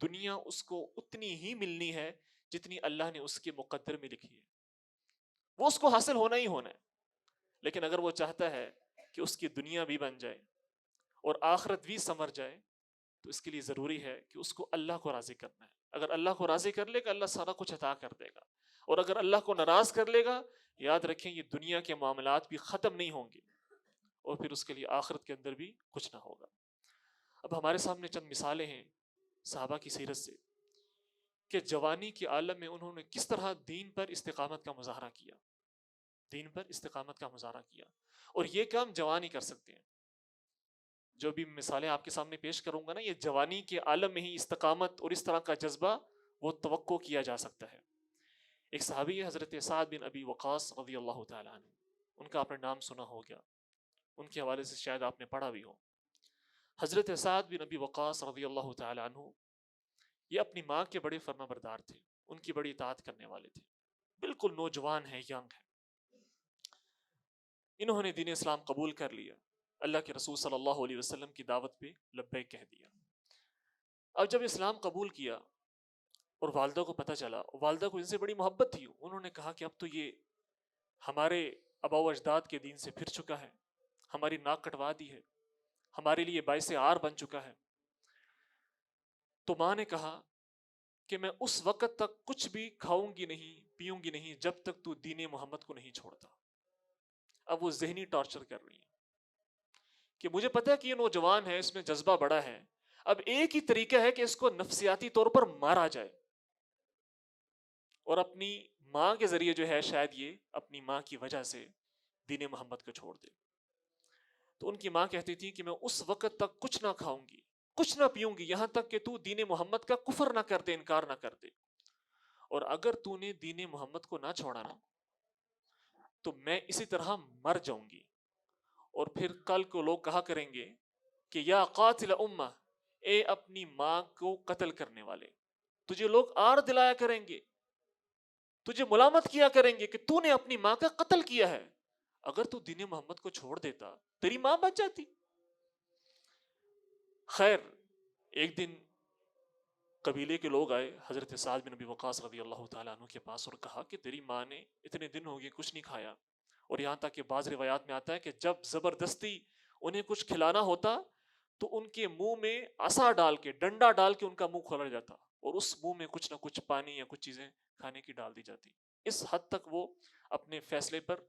دنیا اس کو اتنی ہی ملنی ہے جتنی اللہ نے اس کے مقدر میں لکھی ہے، وہ اس کو حاصل ہونا ہی ہونا ہے. لیکن اگر وہ چاہتا ہے کہ اس کی دنیا بھی بن جائے اور آخرت بھی سنور جائے تو اس کے لیے ضروری ہے کہ اس کو اللہ کو راضی کرنا ہے. اگر اللہ کو راضی کر لے گا اللہ سارا کچھ عطا کر دے گا، اور اگر اللہ کو ناراض کر لے گا یاد رکھیں یہ دنیا کے معاملات بھی ختم نہیں ہوں گے اور پھر اس کے لیے آخرت کے اندر بھی کچھ نہ ہوگا. اب ہمارے سامنے چند مثالیں ہیں صحابہ کی سیرت سے کہ جوانی کے عالم میں انہوں نے کس طرح دین پر استقامت کا مظاہرہ کیا، دین پر استقامت کا مظاہرہ کیا. اور یہ کام جوان ہی کر سکتے ہیں. جو بھی مثالیں آپ کے سامنے پیش کروں گا نا، یہ جوانی کے عالم میں ہی استقامت اور اس طرح کا جذبہ وہ توقع کیا جا سکتا ہے. ایک صحابی ہے حضرت سعد بن ابی وقاص رضی اللہ تعالیٰ عنہ، ان کا آپ نے نام سنا ہو گیا، ان کے حوالے سے شاید آپ نے پڑھا بھی ہو. حضرت سعد بن ابی وقاص رضی اللہ تعالیٰ عنہ یہ اپنی ماں کے بڑے فرما بردار تھے، ان کی بڑی اطاعت کرنے والے تھے، بالکل نوجوان ہیں، ینگ ہیں. انہوں نے دین اسلام قبول کر لیا، اللہ کے رسول صلی اللہ علیہ وسلم کی دعوت پہ لبیک کہہ دیا. اب جب اسلام قبول کیا اور والدہ کو پتہ چلا، والدہ کو ان سے بڑی محبت تھی، انہوں نے کہا کہ اب تو یہ ہمارے آباء و اجداد کے دین سے پھر چکا ہے، ہماری ناک کٹوا دی ہے، ہمارے لیے باعث عار بن چکا ہے. تو ماں نے کہا کہ میں اس وقت تک کچھ بھی کھاؤں گی نہیں پیوں گی نہیں جب تک تو دین محمد کو نہیں چھوڑتا. اب وہ ذہنی ٹارچر کر رہی ہیں کہ مجھے پتا ہے کہ یہ نوجوان ہے، اس میں جذبہ بڑا ہے، اب ایک ہی طریقہ ہے کہ اس کو نفسیاتی طور پر مارا جائے اور اپنی ماں کے ذریعے جو ہے شاید یہ اپنی ماں کی وجہ سے دین محمد کو چھوڑ دے. تو ان کی ماں کہتی تھی کہ میں اس وقت تک کچھ نہ کھاؤں گی، کچھ نہ پیوں گی یہاں تک کہ تو دین محمد کا کفر نہ کر دے، انکار نہ کر دے، اور اگر تو نے دین محمد کو نہ چھوڑا نا تو میں اسی طرح مر جاؤں گی، اور پھر کل کو لوگ کہا کریں گے کہ یا قاتل امہ، اے اپنی ماں کو قتل کرنے والے، تجھے لوگ آر دلایا کریں گے، تجھے ملامت کیا کریں گے کہ تو نے اپنی ماں کا قتل کیا ہے. اگر تو دین محمد کو چھوڑ دیتا تیری ماں بچ جاتی. خیر ایک دن قبیلے کے لوگ آئے حضرت سعد بن ابی وقاص رضی اللہ تعالیٰ عنہ کے پاس اور کہا کہ تیری ماں نے اتنے دن ہو گئے کچھ نہیں کھایا، اور یہاں تک کہ بعض روایات میں آتا ہے کہ جب زبردستی انہیں کچھ کھلانا ہوتا تو ان کے منہ میں عصا ڈال کے، ڈنڈا ڈال کے ان کا منہ کھولا جاتا اور اس منہ میں کچھ نہ کچھ پانی یا کچھ چیزیں کھانے کی ڈال دی جاتی. اس حد تک وہ اپنے فیصلے پر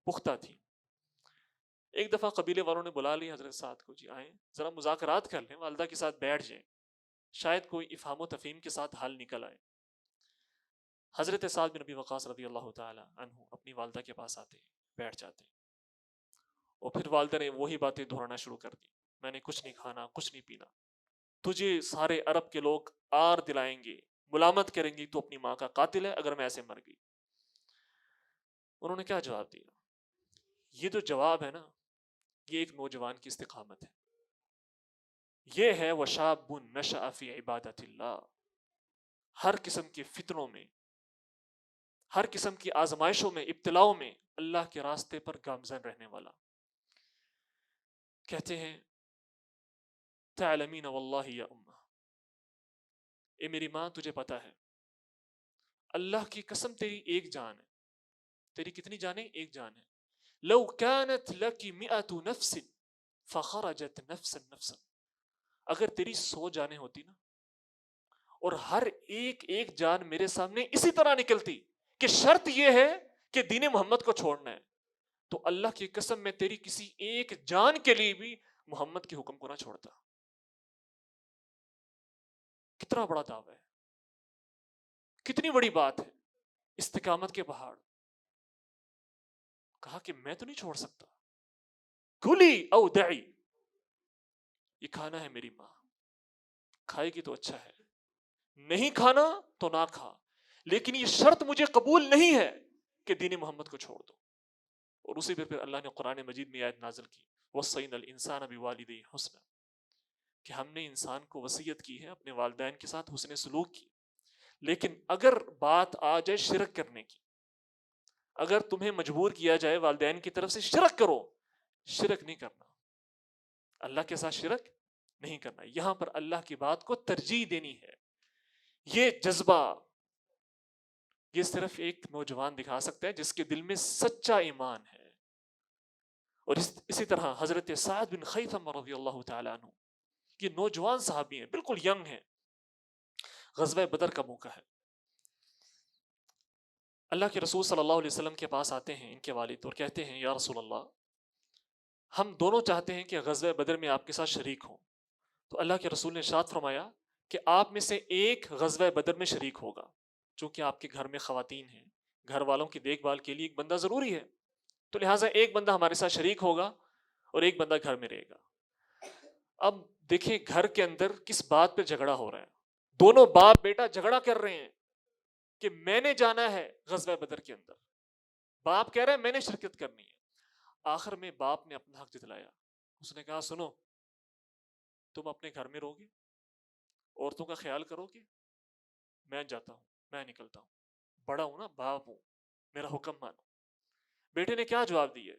پختہ تھی. ایک دفعہ قبیلے والوں نے بلا لی حضرت سعد کو، جی آئیں ذرا مذاکرات کر لیں، والدہ کے ساتھ بیٹھ جائیں، شاید کوئی افہام و تفہیم کے ساتھ حل نکل آئے. حضرت سعد بن ابی وقاص رضی اللہ تعالی عنہ اپنی والدہ کے پاس آتے ہیں، بیٹھ جاتے ہیں، اور پھر والدہ نے وہی باتیں دہرانا شروع کر دی، میں نے کچھ نہیں کھانا، کچھ نہیں پینا، تجھے سارے عرب کے لوگ آر دلائیں گے، ملامت کریں گے تو اپنی ماں کا قاتل ہے اگر میں ایسے مر گئی. انہوں نے کیا جواب دیا؟ یہ جو جواب ہے نا یہ ایک نوجوان کی استقامت ہے، یہ ہے وشاب نشأ فی عبادت اللہ. ہر قسم کے فتنوں میں، ہر قسم کی آزمائشوں میں، ابتلاؤں میں اللہ کے راستے پر گامزن رہنے والا. کہتے ہیں تعلمین واللہ یا امہ، اے میری ماں تجھے پتا ہے اللہ کی قسم تیری ایک جان ہے. تیری کتنی جانیں؟ ایک جان ہے. لو كانت لك 100 نفس فخرجت نفسا نفسا، اگر تیری 100 جانیں ہوتی نا اور ہر ایک ایک جان میرے سامنے اسی طرح نکلتی کہ شرط یہ ہے کہ دین محمد کو چھوڑنا ہے تو اللہ کی قسم میں تیری کسی ایک جان کے لیے بھی محمد کے حکم کو نہ چھوڑتا. کتنا بڑا دعویٰ ہے, کتنی بڑی بات ہے. استقامت کے پہاڑ. کہا کہ میں تو نہیں چھوڑ سکتا. کلی او دعی, یہ کھانا ہے میری ماں, کھائے گی تو اچھا ہے, نہیں کھانا تو نہ کھا, لیکن یہ شرط مجھے قبول نہیں ہے کہ دین محمد کو چھوڑ دو. اور اسی پھر اللہ نے قرآن مجید میں آیت نازل کی وَصَّيْنَا الْإِنسَانَ بِوَالِدَيْهِ حُسْنًا, کہ ہم نے انسان کو وصیت کی ہے اپنے والدین کے ساتھ حسن سلوک کی. لیکن اگر بات آ جائے شرک کرنے کی, اگر تمہیں مجبور کیا جائے والدین کی طرف سے شرک کرو, شرک نہیں کرنا, اللہ کے ساتھ شرک نہیں کرنا. یہاں پر اللہ کی بات کو ترجیح دینی ہے. یہ جذبہ یہ صرف ایک نوجوان دکھا سکتا ہے جس کے دل میں سچا ایمان ہے. اور اسی طرح حضرت سعد بن خیثمہ رضی اللہ تعالیٰ عنہ, یہ نوجوان صحابی ہیں, بالکل ینگ ہیں. غزوہ بدر کا موقع ہے. اللہ کے رسول صلی اللہ علیہ وسلم کے پاس آتے ہیں ان کے والد اور کہتے ہیں یا رسول اللہ, ہم دونوں چاہتے ہیں کہ غزوہ بدر میں آپ کے ساتھ شریک ہوں. تو اللہ کے رسول نے ارشاد فرمایا کہ آپ میں سے ایک غزوہ بدر میں شریک ہوگا, چونکہ آپ کے گھر میں خواتین ہیں, گھر والوں کی دیکھ بھال کے لیے ایک بندہ ضروری ہے, تو لہٰذا ایک بندہ ہمارے ساتھ شریک ہوگا اور ایک بندہ گھر میں رہے گا. اب دیکھیں گھر کے اندر کس بات پہ جھگڑا ہو رہا ہے. دونوں باپ بیٹا جھگڑا کر رہے ہیں کہ میں نے جانا ہے غزوہ بدر کے اندر. باپ کہہ رہا ہے میں نے شرکت کرنی ہے. آخر میں باپ نے اپنا حق جتلایا. اس نے کہا سنو, تم اپنے گھر میں رہو گے, عورتوں کا خیال کرو گے, میں جاتا ہوں, میں نکلتا ہوں, بڑا ہوں نا, باپ ہوں, میرا حکم مانو. بیٹے نے کیا جواب دیے؟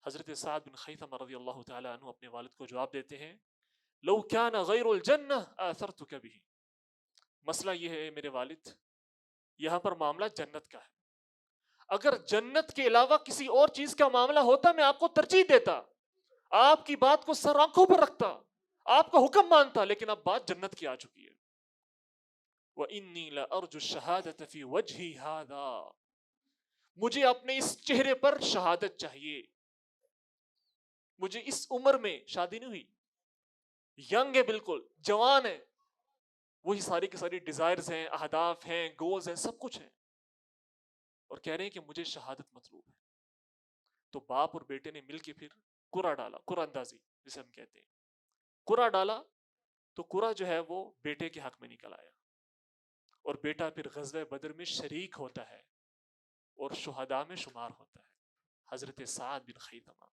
حضرت سعد بن خیثمہ رضی اللہ تعالیٰ عنہ اپنے والد کو جواب دیتے ہیں لو کان غیر الجنہ آثرتک بہ. مسئلہ یہ ہے میرے والد, یہاں پر معاملہ جنت کا ہے. اگر جنت کے علاوہ کسی اور چیز کا معاملہ ہوتا میں آپ کو ترجیح دیتا, آپ کی بات کو سر آنکھوں پر رکھتا, آپ کا حکم مانتا, لیکن اب بات جنت کی آ چکی ہے. وَإِنِّي لَأَرْجُو الشَّهَادَةَ فِي وَجْهِي هَذَا, مجھے اپنے اس چہرے پر شہادت چاہیے. مجھے اس عمر میں شادی نہیں ہوئی, ینگ ہے, بالکل جوان ہے, وہی ساری کی ساری ڈیزائرز ہیں, اہداف ہیں, گولز ہیں, سب کچھ ہیں, اور کہہ رہے ہیں کہ مجھے شہادت مطلوب ہے. تو باپ اور بیٹے نے مل کے پھر قرعہ ڈالا, قرعہ اندازی جسے ہم کہتے ہیں, قرعہ ڈالا. تو قرعہ جو ہے وہ بیٹے کے حق میں نکل آیا, اور بیٹا پھر غزوہ بدر میں شریک ہوتا ہے اور شہداء میں شمار ہوتا ہے, حضرت سعد بن خیثمہ.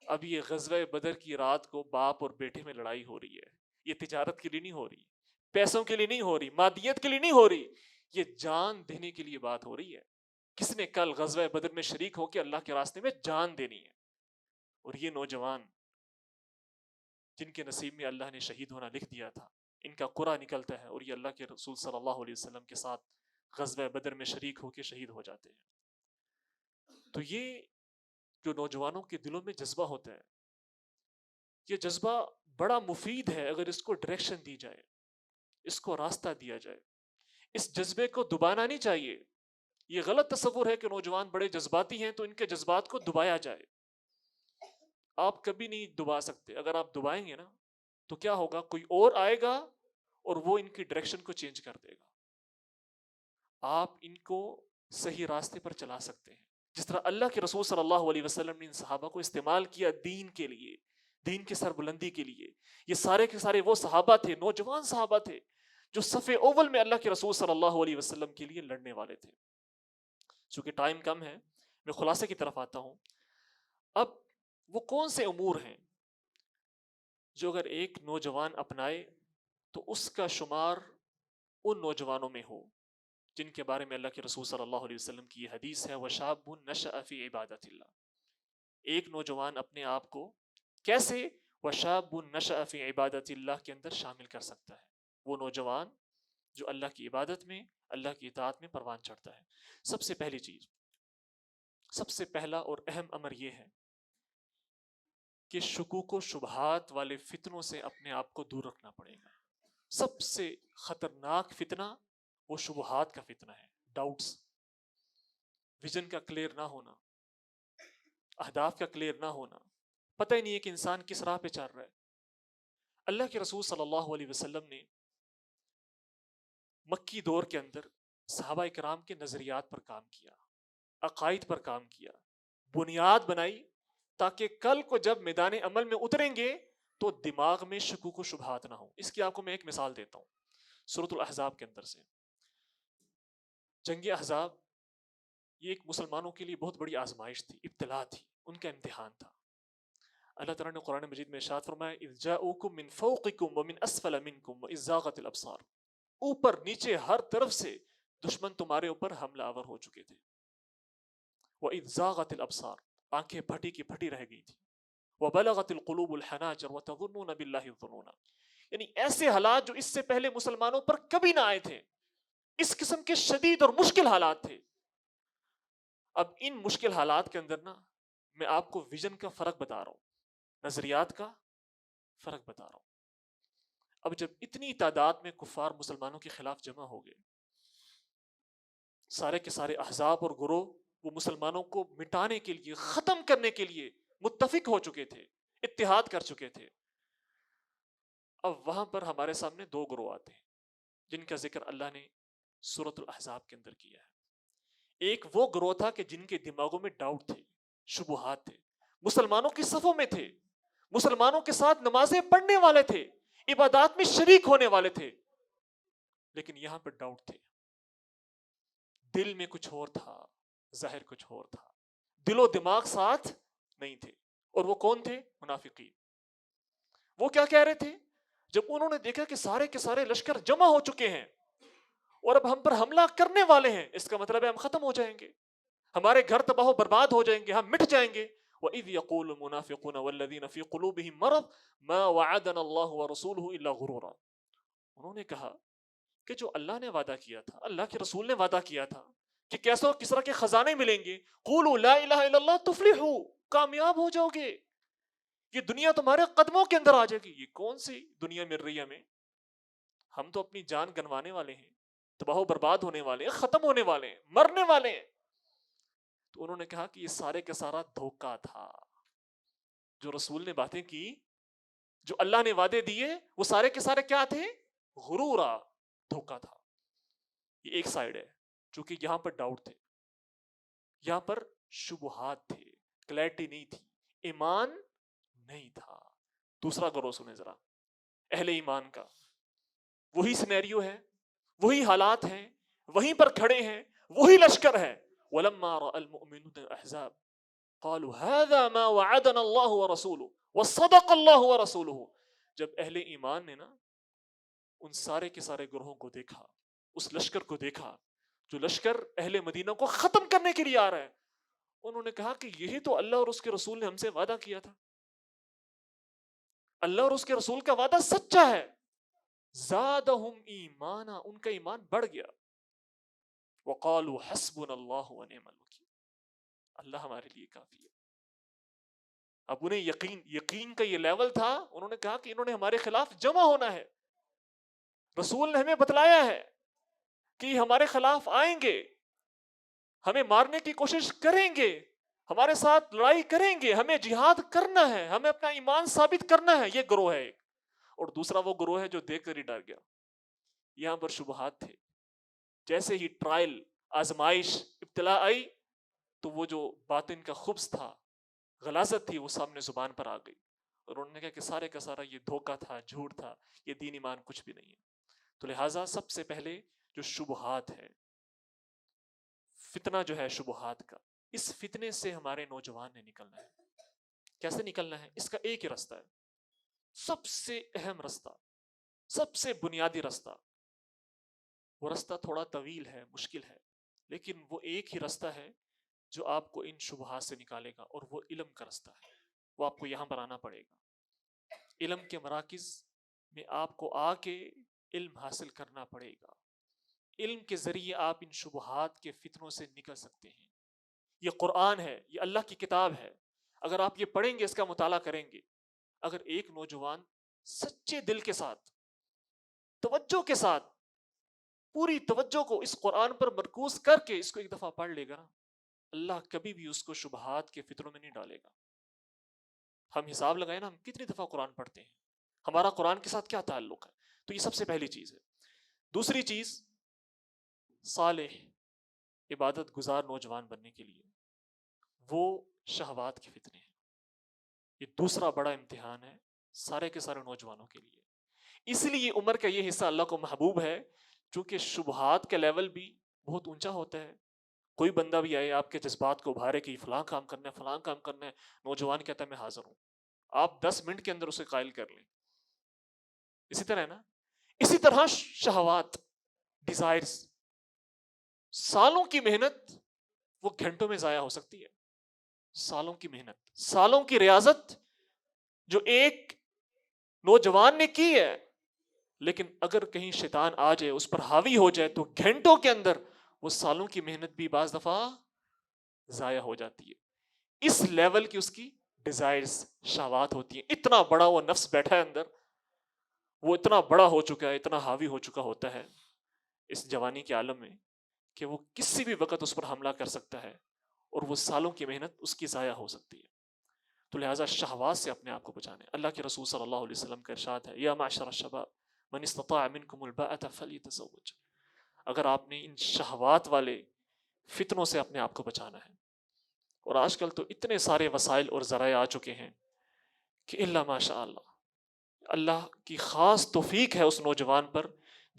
اب یہ غزوہ بدر کی رات کو باپ اور بیٹے میں لڑائی ہو رہی ہے. یہ تجارت کے لیے نہیں ہو رہی, پیسوں کے لیے نہیں ہو رہی, مادیت کے لیے نہیں ہو رہی, یہ جان دینے کے لیے بات ہو رہی ہے. کس نے کل غزوہ بدر میں شریک ہو کے اللہ کے راستے میں جان دینی ہے. اور یہ نوجوان جن کے نصیب میں اللہ نے شہید ہونا لکھ دیا تھا, ان کا قرعہ نکلتا ہے اور یہ اللہ کے رسول صلی اللہ علیہ وسلم کے ساتھ غزوہ بدر میں شریک ہو کے شہید ہو جاتے ہیں. تو یہ جو نوجوانوں کے دلوں میں جذبہ ہوتا ہے, یہ جذبہ بڑا مفید ہے اگر اس کو ڈائریکشن دی جائے, اس کو راستہ دیا جائے. اس جذبے کو دبانا نہیں چاہیے. یہ غلط تصور ہے کہ نوجوان بڑے جذباتی ہیں تو ان کے جذبات کو دبایا جائے. آپ کبھی نہیں دبا سکتے. اگر آپ دبائیں گے نا تو کیا ہوگا, کوئی اور آئے گا اور وہ ان کی ڈائریکشن کو چینج کر دے گا. آپ ان کو صحیح راستے پر چلا سکتے ہیں, جس طرح اللہ کے رسول صلی اللہ علیہ وسلم نے ان صحابہ کو استعمال کیا دین کے لیے, دین کی سربلندی کے لیے. یہ سارے کے سارے وہ صحابہ تھے, نوجوان صحابہ تھے, جو صف اول میں اللہ کے رسول صلی اللہ علیہ وسلم کے لیے لڑنے والے تھے. چونکہ ٹائم کم ہے میں خلاصے کی طرف آتا ہوں. اب وہ کون سے امور ہیں جو اگر ایک نوجوان اپنائے تو اس کا شمار ان نوجوانوں میں ہو جن کے بارے میں اللہ کے رسول صلی اللہ علیہ وسلم کی یہ حدیث ہے وَشَابٌ نَشَأَ فِي عِبَادَةِ اللَّهِ. ایک نوجوان اپنے آپ کو کیسے وَشَابٌ نَشَأَ فِي عِبَادَةِ اللَّهِ کے اندر شامل کر سکتا ہے؟ وہ نوجوان جو اللہ کی عبادت میں, اللہ کی اطاعت میں پروان چڑھتا ہے. سب سے پہلی چیز, سب سے پہلا اور اہم امر یہ ہے کہ شکوک و شبہات والے فتنوں سے اپنے آپ کو دور رکھنا پڑے گا. سب سے خطرناک فتنہ وہ شبہات کا فتنہ ہے, ڈاؤٹس. ویژن کا کلیئر نہ ہونا، اہداف کا کلیئر نہ ہونا، پتہ ہی نہیں ہے کہ انسان کس راہ پہ چل رہا ہے۔ اللہ کے رسول صلی اللہ علیہ وسلم نے مکی دور کے اندر صحابہ کرام کے نظریات پر کام کیا، عقائد پر کام کیا، بنیاد بنائی تاکہ کل کو جب میدان عمل میں اتریں گے تو دماغ میں شکوک و شبہات نہ ہوں۔ اس کی آپ کو میں ایک مثال دیتا ہوں سورۃ الاحزاب کے اندر سے۔ جنگ احزاب یہ ایک مسلمانوں کے لیے بہت بڑی آزمائش تھی، ابتلا تھی، ان کا امتحان تھا۔ اللہ تعالیٰ نے قرآن مجید میں ارشاد فرمایا اذ جاءوکم من فوقکم ومن اسفل منکم واذ زاغت الابصار، اوپر نیچے ہر طرف سے دشمن تمہارے اوپر حملہ آور ہو چکے تھے۔ واذ زاغت الابصار، آنکھیں پھٹی کی پھٹی رہ گئی تھی۔ وبلغت القلوب الحناجر وتظنون باللہ الظنون، یعنی ایسے حالات جو اس سے پہلے مسلمانوں پر کبھی نہ آئے تھے، اس قسم کے شدید اور مشکل حالات تھے۔ اب ان مشکل حالات کے اندر نا میں آپ کو ویژن کا فرق بتا رہا ہوں، نظریات کا فرق بتا رہا ہوں۔ اب جب اتنی تعداد میں کفار مسلمانوں کے خلاف جمع ہو گئے، سارے کے سارے احزاب اور گروہ وہ مسلمانوں کو مٹانے کے لیے، ختم کرنے کے لیے متفق ہو چکے تھے، اتحاد کر چکے تھے۔ اب وہاں پر ہمارے سامنے دو گروہ آتے ہیں جن کا ذکر اللہ نے سورۃ الاحزاب کے اندر کیا ہے۔ ایک وہ گروہ تھا کہ جن کے دماغوں میں ڈاؤٹ تھے، شبہات تھے، مسلمانوں کی صفوں میں تھے، مسلمانوں کے ساتھ نمازیں پڑھنے والے تھے، عبادات میں شریک ہونے والے تھے، لیکن یہاں پر ڈاؤٹ تھے، دل میں کچھ اور تھا، ظاہر کچھ اور تھا، دل و دماغ ساتھ نہیں تھے۔ اور وہ کون تھے؟ منافقین۔ وہ کیا کہہ رہے تھے جب انہوں نے دیکھا کہ سارے کے سارے لشکر جمع ہو چکے ہیں اور اب ہم پر حملہ کرنے والے ہیں، اس کا مطلب ہے ہم ختم ہو جائیں گے، ہمارے گھر تباہ و برباد ہو جائیں گے، ہم مٹ جائیں گے۔ وَإِذْ يَقُولُ الْمُنَافِقُونَ وَالَّذِينَ فِي قُلُوبِهِم مَّرَضٌ مَّا وَعَدَنَا اللَّهُ وَرَسُولُهُ إِلَّا غُرُورًا۔ انہوں نے کہا کہ جو اللہ نے وعدہ کیا تھا، اللہ کے رسول نے وعدہ کیا تھا کہ کیسے اور کس طرح کے خزانے ملیں گے، قُولُوا لَا إِلَهَ إِلَّا اللَّهُ تُفْلِحُوا، کامیاب ہو جاؤ گے، یہ دنیا تمہارے قدموں کے اندر آ جائے گی۔ یہ کون سی دنیا مل رہی ہے ہمیں؟ ہم تو اپنی جان گنوانے والے ہیں، تباہ و برباد ہونے والے ہیں، ختم ہونے والے ہیں، مرنے والے ہیں۔ تو انہوں نے کہا کہ یہ سارے کا سارا دھوکہ تھا، جو رسول نے باتیں کی، جو اللہ نے وعدے دیے، وہ سارے کے سارے کیا تھے؟ غرورا، دھوکہ تھا۔ یہ ایک سائیڈ ہے، چونکہ یہاں پر ڈاؤٹ تھے، یہاں پر شبہات تھے، کلیئرٹی نہیں تھی، ایمان نہیں تھا۔ دوسرا گروہ سنیں ذرا، اہل ایمان کا، وہی سینیریو ہے، وہی حالات ہیں، وہیں پر کھڑے ہیں، وہی لشکر ہے۔ وَلَمَّا رَأَى الْمُؤْمِنُونَ الْأَحْزَابَ قَالُوا هَذَا مَا وَعَدَنَا اللَّهُ وَرَسُولُهُ وَصَدَقَ اللَّهُ وَرَسُولُهُ، جب اہل ایمان نے نا ان سارے کے سارے گروہوں کو دیکھا، اس لشکر کو دیکھا جو لشکر اہل مدینہ کو ختم کرنے کے لیے آ رہا ہے، انہوں نے کہا کہ یہی تو اللہ اور اس کے رسول نے ہم سے وعدہ کیا تھا، اللہ اور اس کے رسول کا وعدہ سچا ہے۔ زادہم ایمانا، ان کا ایمان بڑھ گیا۔ وقالوا حسبنا اللہ ونعم الوکیل، اللہ ہمارے لیے کافی ہے۔ اب انہیں یقین کا یہ لیول تھا، انہوں نے کہا کہ انہوں نے ہمارے خلاف جمع ہونا ہے، رسول نے ہمیں بتلایا ہے کہ یہ ہمارے خلاف آئیں گے، ہمیں مارنے کی کوشش کریں گے، ہمارے ساتھ لڑائی کریں گے، ہمیں جہاد کرنا ہے، ہمیں اپنا ایمان ثابت کرنا ہے۔ یہ گروہ ہے ایک، اور دوسرا وہ گروہ ہے جو دیکھ کر ہی ڈر گیا۔ یہاں پر شبہات تھے، جیسے ہی ٹرائل، آزمائش، ابتلا آئی تو وہ جو باطن کا خبث تھا، غلاظت تھی، وہ سامنے زبان پر آ گئی، اور انہوں نے کہا کہ سارے کا سارا یہ دھوکہ تھا، جھوٹ تھا، یہ دین ایمان کچھ بھی نہیں ہے۔ تو لہٰذا سب سے پہلے جو شبہات ہے، فتنہ جو ہے شبہات کا، اس فتنے سے ہمارے نوجوان نے نکلنا ہے۔ کیسے نکلنا ہے؟ اس کا ایک ہی رستہ ہے، سب سے اہم رستہ، سب سے بنیادی رستہ۔ وہ رستہ تھوڑا طویل ہے، مشکل ہے، لیکن وہ ایک ہی رستہ ہے جو آپ کو ان شبہات سے نکالے گا، اور وہ علم کا رستہ ہے۔ وہ آپ کو یہاں پر آنا پڑے گا، علم کے مراکز میں آپ کو آ کے علم حاصل کرنا پڑے گا۔ علم کے ذریعے آپ ان شبہات کے فتنوں سے نکل سکتے ہیں۔ یہ قرآن ہے، یہ اللہ کی کتاب ہے، اگر آپ یہ پڑھیں گے، اس کا مطالعہ کریں گے، اگر ایک نوجوان سچے دل کے ساتھ، توجہ کے ساتھ، پوری توجہ کو اس قرآن پر مرکوز کر کے اس کو ایک دفعہ پڑھ لے گا نا، اللہ کبھی بھی اس کو شبہات کے فطروں میں نہیں ڈالے گا. ہم حساب لگائیں نا، ہم کتنی دفعہ قرآن پڑھتے ہیں، ہمارا قرآن کے ساتھ کیا تعلق ہے. تو یہ سب سے پہلی چیز ہے. دوسری چیز، صالح عبادت گزار نوجوان بننے کے لیے وہ شہوات کے فتنے ہیں. یہ دوسرا بڑا امتحان ہے سارے کے سارے نوجوانوں کے لیے. اس لیے عمر کا یہ حصہ اللہ کو محبوب ہے، چونکہ شبہات کا لیول بھی بہت اونچا ہوتا ہے. کوئی بندہ بھی آئے آپ کے جذبات کو ابھارے کہ فلاں کام کرنا ہے، فلاں کام کرنا ہے، نوجوان کہتا ہے میں حاضر ہوں. آپ 10 منٹ کے اندر اسے قائل کر لیں. اسی طرح ہے نا، اسی طرح شہوات، ڈیزائرز، سالوں کی محنت وہ گھنٹوں میں ضائع ہو سکتی ہے. سالوں کی محنت، سالوں کی ریاضت جو ایک نوجوان نے کی ہے، لیکن اگر کہیں شیطان آ جائے، اس پر حاوی ہو جائے، تو گھنٹوں کے اندر وہ سالوں کی محنت بھی بعض دفعہ ضائع ہو جاتی ہے. اس لیول کی اس کی ڈیزائرز، شہوات ہوتی ہیں. اتنا بڑا وہ نفس بیٹھا ہے اندر، وہ اتنا بڑا ہو چکا ہے، اتنا حاوی ہو چکا ہوتا ہے اس جوانی کے عالم میں کہ وہ کسی بھی وقت اس پر حملہ کر سکتا ہے اور وہ سالوں کی محنت اس کی ضائع ہو سکتی ہے. تو لہٰذا شہوات سے اپنے آپ کو بچانے. اللہ کے رسول صلی اللہ علیہ وسلم کا ارشاد ہے، یا معشر الشباب من استطاع منکم الباءۃ فلیتزوج. اگر آپ نے ان شہوات والے فتنوں سے اپنے آپ کو بچانا ہے، اور آج کل تو اتنے سارے وسائل اور ذرائع آ چکے ہیں کہ الا ماشاء اللہ، اللہ کی خاص توفیق ہے اس نوجوان پر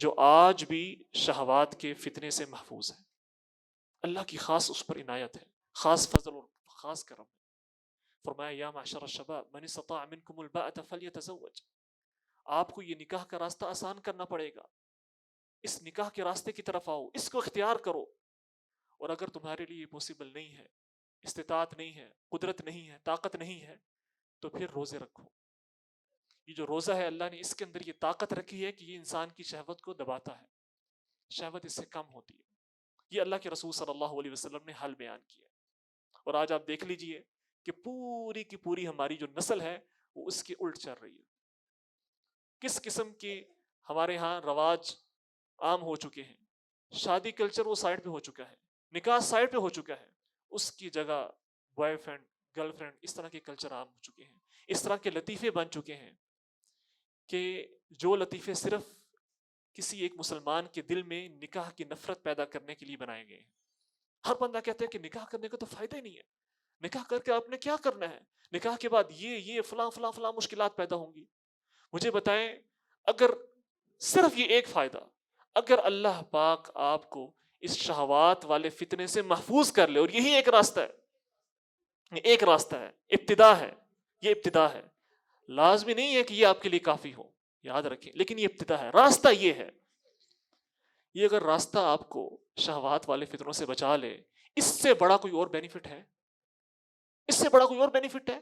جو آج بھی شہوات کے فتنے سے محفوظ ہے. اللہ کی خاص اس پر عنایت ہے، خاص فضل اور خاص کرم ہے. فرمایا یا معشر الشباب من استطاع منکم الباءۃ فلیتزوج. آپ کو یہ نکاح کا راستہ آسان کرنا پڑے گا، اس نکاح کے راستے کی طرف آؤ، اس کو اختیار کرو. اور اگر تمہارے لیے پاسبل نہیں ہے، استطاعت نہیں ہے، قدرت نہیں ہے، طاقت نہیں ہے، تو پھر روزے رکھو. یہ جو روزہ ہے، اللہ نے اس کے اندر یہ طاقت رکھی ہے کہ یہ انسان کی شہوت کو دباتا ہے، شہوت اس سے کم ہوتی ہے. یہ اللہ کے رسول صلی اللہ علیہ وسلم نے حل بیان کیا. اور آج آپ دیکھ لیجئے کہ پوری کی پوری ہماری جو نسل ہے وہ اس کے الٹ چل رہی ہے. کس قسم کے ہمارے ہاں رواج عام ہو چکے ہیں. شادی کلچر وہ سائڈ پہ ہو چکا ہے، نکاح سائڈ پہ ہو چکا ہے، اس کی جگہ بوائے فرینڈ، گرل فرینڈ، اس طرح کے کلچر عام ہو چکے ہیں. اس طرح کے لطیفے بن چکے ہیں کہ جو لطیفے صرف کسی ایک مسلمان کے دل میں نکاح کی نفرت پیدا کرنے کے لیے بنائے گئے ہیں. ہر بندہ کہتا ہے کہ نکاح کرنے کا تو فائدہ ہی نہیں ہے، نکاح کر کے آپ نے کیا کرنا ہے، نکاح کے بعد یہ فلاں فلاں فلاں مشکلات پیدا ہوں گی. مجھے بتائیں، اگر صرف یہ ایک فائدہ، اگر اللہ پاک آپ کو اس شہوات والے فتنے سے محفوظ کر لے، اور یہی ایک راستہ ہے، ایک راستہ ہے، ابتدا ہے، یہ ابتدا ہے. لازمی نہیں ہے کہ یہ آپ کے لیے کافی ہو، یاد رکھیں، لیکن یہ ابتدا ہے، راستہ یہ ہے. یہ اگر راستہ آپ کو شہوات والے فتنوں سے بچا لے، اس سے بڑا کوئی اور بینیفٹ ہے؟ اس سے بڑا کوئی اور بینیفٹ ہے؟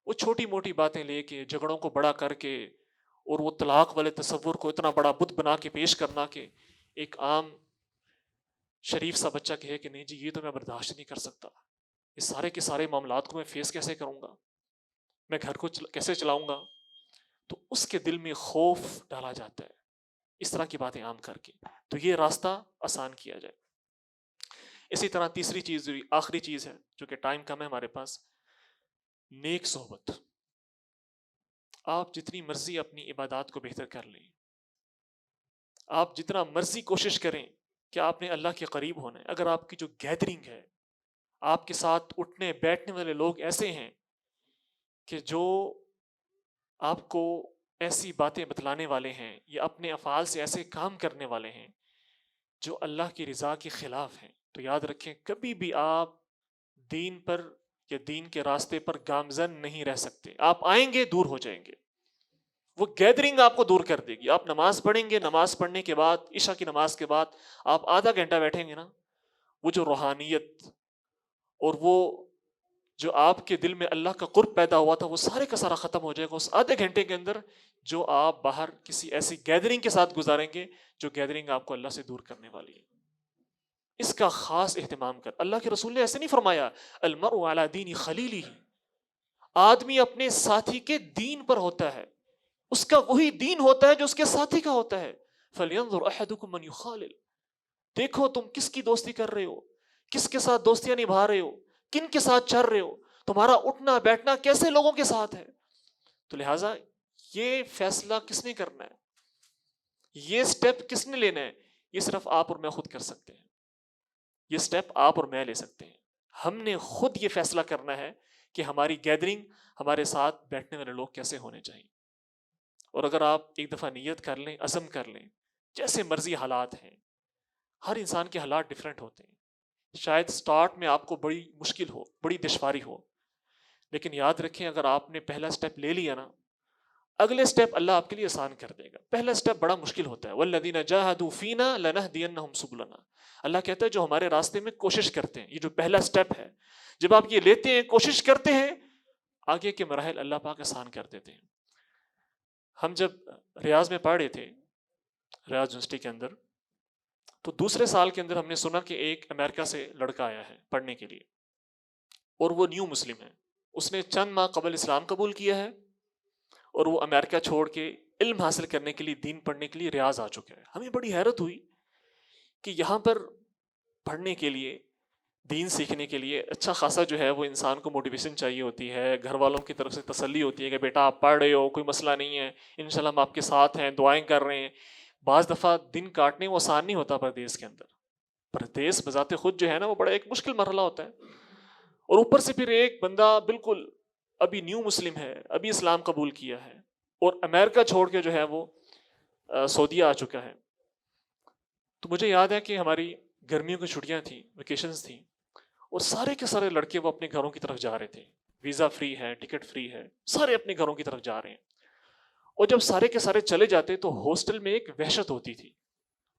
وہ چھوٹی موٹی باتیں لے کے، جھگڑوں کو بڑا کر کے، اور وہ طلاق والے تصور کو اتنا بڑا بت بنا کے پیش کرنا کہ ایک عام شریف سا بچہ کہے کہ نہیں جی یہ تو میں برداشت نہیں کر سکتا، یہ سارے کے سارے معاملات کو میں فیس کیسے کروں گا، میں گھر کو کیسے چلاؤں گا. تو اس کے دل میں خوف ڈالا جاتا ہے اس طرح کی باتیں عام کر کے. تو یہ راستہ آسان کیا جائے. اسی طرح تیسری چیز، آخری چیز ہے، جو کہ ٹائم کم ہے ہمارے پاس، نیک صحبت. آپ جتنی مرضی اپنی عبادات کو بہتر کر لیں، آپ جتنا مرضی کوشش کریں کہ آپ نے اللہ کے قریب ہونا ہے، اگر آپ کی جو گیدرنگ ہے، آپ کے ساتھ اٹھنے بیٹھنے والے لوگ ایسے ہیں کہ جو آپ کو ایسی باتیں بتلانے والے ہیں یا اپنے افعال سے ایسے کام کرنے والے ہیں جو اللہ کی رضا کے خلاف ہیں، تو یاد رکھیں کبھی بھی آپ دین پر یا دین کے راستے پر گامزن نہیں رہ سکتے. آپ آئیں گے دور ہو جائیں گے، وہ گیدرنگ آپ کو دور کر دے گی. آپ نماز پڑھیں گے، نماز پڑھنے کے بعد، عشاء کی نماز کے بعد آپ آدھا گھنٹہ بیٹھیں گے نا، وہ جو روحانیت اور وہ جو آپ کے دل میں اللہ کا قرب پیدا ہوا تھا، وہ سارے کا سارا ختم ہو جائے گا اس آدھے گھنٹے کے اندر جو آپ باہر کسی ایسی گیدرنگ کے ساتھ گزاریں گے جو گیدرنگ آپ کو اللہ سے دور کرنے والی ہے. اس کا خاص اہتمام کر. اللہ کے رسول نے ایسے نہیں فرمایا المرء علی دین خلیلہ، آدمی اپنے ساتھی کے دین پر ہوتا ہے، اس کا وہی دین ہوتا ہے جو اس کے ساتھی کا ہوتا ہے. فَلْيَنظُرْ أَحَدُكُمْ مَنْ يُخَالِلْ. دیکھو تم کس کی دوستی کر رہے ہو، کس کے ساتھ دوستیاں نبھا رہے ہو, کن کے ساتھ چل رہے ہو, تمہارا اٹھنا بیٹھنا کیسے لوگوں کے ساتھ ہے. تو لہٰذا یہ فیصلہ کس نے کرنا ہے, یہ سٹیپ کس نے لینا ہے؟ یہ صرف آپ اور میں خود کر سکتے ہیں. یہ سٹیپ آپ اور میں لے سکتے ہیں. ہم نے خود یہ فیصلہ کرنا ہے کہ ہماری گیدرنگ, ہمارے ساتھ بیٹھنے والے لوگ کیسے ہونے چاہیے. اور اگر آپ ایک دفعہ نیت کر لیں, عزم کر لیں, جیسے مرضی حالات ہیں, ہر انسان کے حالات ڈیفرنٹ ہوتے ہیں. شاید سٹارٹ میں آپ کو بڑی مشکل ہو, بڑی دشواری ہو, لیکن یاد رکھیں اگر آپ نے پہلا سٹیپ لے لیا نا, اگلے سٹیپ اللہ آپ کے لیے آسان کر دے گا. پہلا سٹیپ بڑا مشکل ہوتا ہے. وَالَّذِينَ جَاهَدُوا فِينَا لَنَهْدِيَنَّهُمْ سُبُلَنَا. اللہ کہتا ہے جو ہمارے راستے میں کوشش کرتے ہیں, یہ جو پہلا سٹیپ ہے, جب آپ یہ لیتے ہیں, کوشش کرتے ہیں, آگے کے مراحل اللہ پاک آسان کر دیتے ہیں. ہم جب ریاض میں پڑھ رہے تھے, ریاض یونیورسٹی کے اندر, تو دوسرے سال کے اندر ہم نے سنا کہ ایک امریکہ سے لڑکا آیا ہے پڑھنے کے لیے, اور وہ نیو مسلم ہے. اس نے چند ماہ قبل اسلام قبول کیا ہے, اور وہ امریکہ چھوڑ کے علم حاصل کرنے کے لیے, دین پڑھنے کے لیے ریاض آ چکا ہے. ہمیں بڑی حیرت ہوئی کہ یہاں پر پڑھنے کے لیے, دین سیکھنے کے لیے اچھا خاصا جو ہے وہ انسان کو موٹیویشن چاہیے ہوتی ہے, گھر والوں کی طرف سے تسلی ہوتی ہے کہ بیٹا آپ پڑھ رہے ہو, کوئی مسئلہ نہیں ہے, انشاءاللہ ہم آپ کے ساتھ ہیں, دعائیں کر رہے ہیں. بعض دفعہ دن کاٹنے وہ آسان نہیں ہوتا پردیس کے اندر. پردیس بذات خود جو ہے نا وہ بڑا ایک مشکل مرحلہ ہوتا ہے, اور اوپر سے پھر ایک بندہ بالکل ابھی نیو مسلم ہے, ابھی اسلام قبول کیا ہے, اور امریکہ چھوڑ کے جو ہے وہ سعودیہ آ چکا ہے. تو مجھے یاد ہے کہ ہماری گرمیوں کی چھٹیاں تھیں, ویکیشنز تھیں, اور سارے کے سارے لڑکے وہ اپنے گھروں کی طرف جا رہے تھے. ویزا فری ہے, ٹکٹ فری ہے, سارے اپنے گھروں کی طرف جا رہے ہیں. اور جب سارے کے سارے چلے جاتے تو ہاسٹل میں ایک وحشت ہوتی تھی.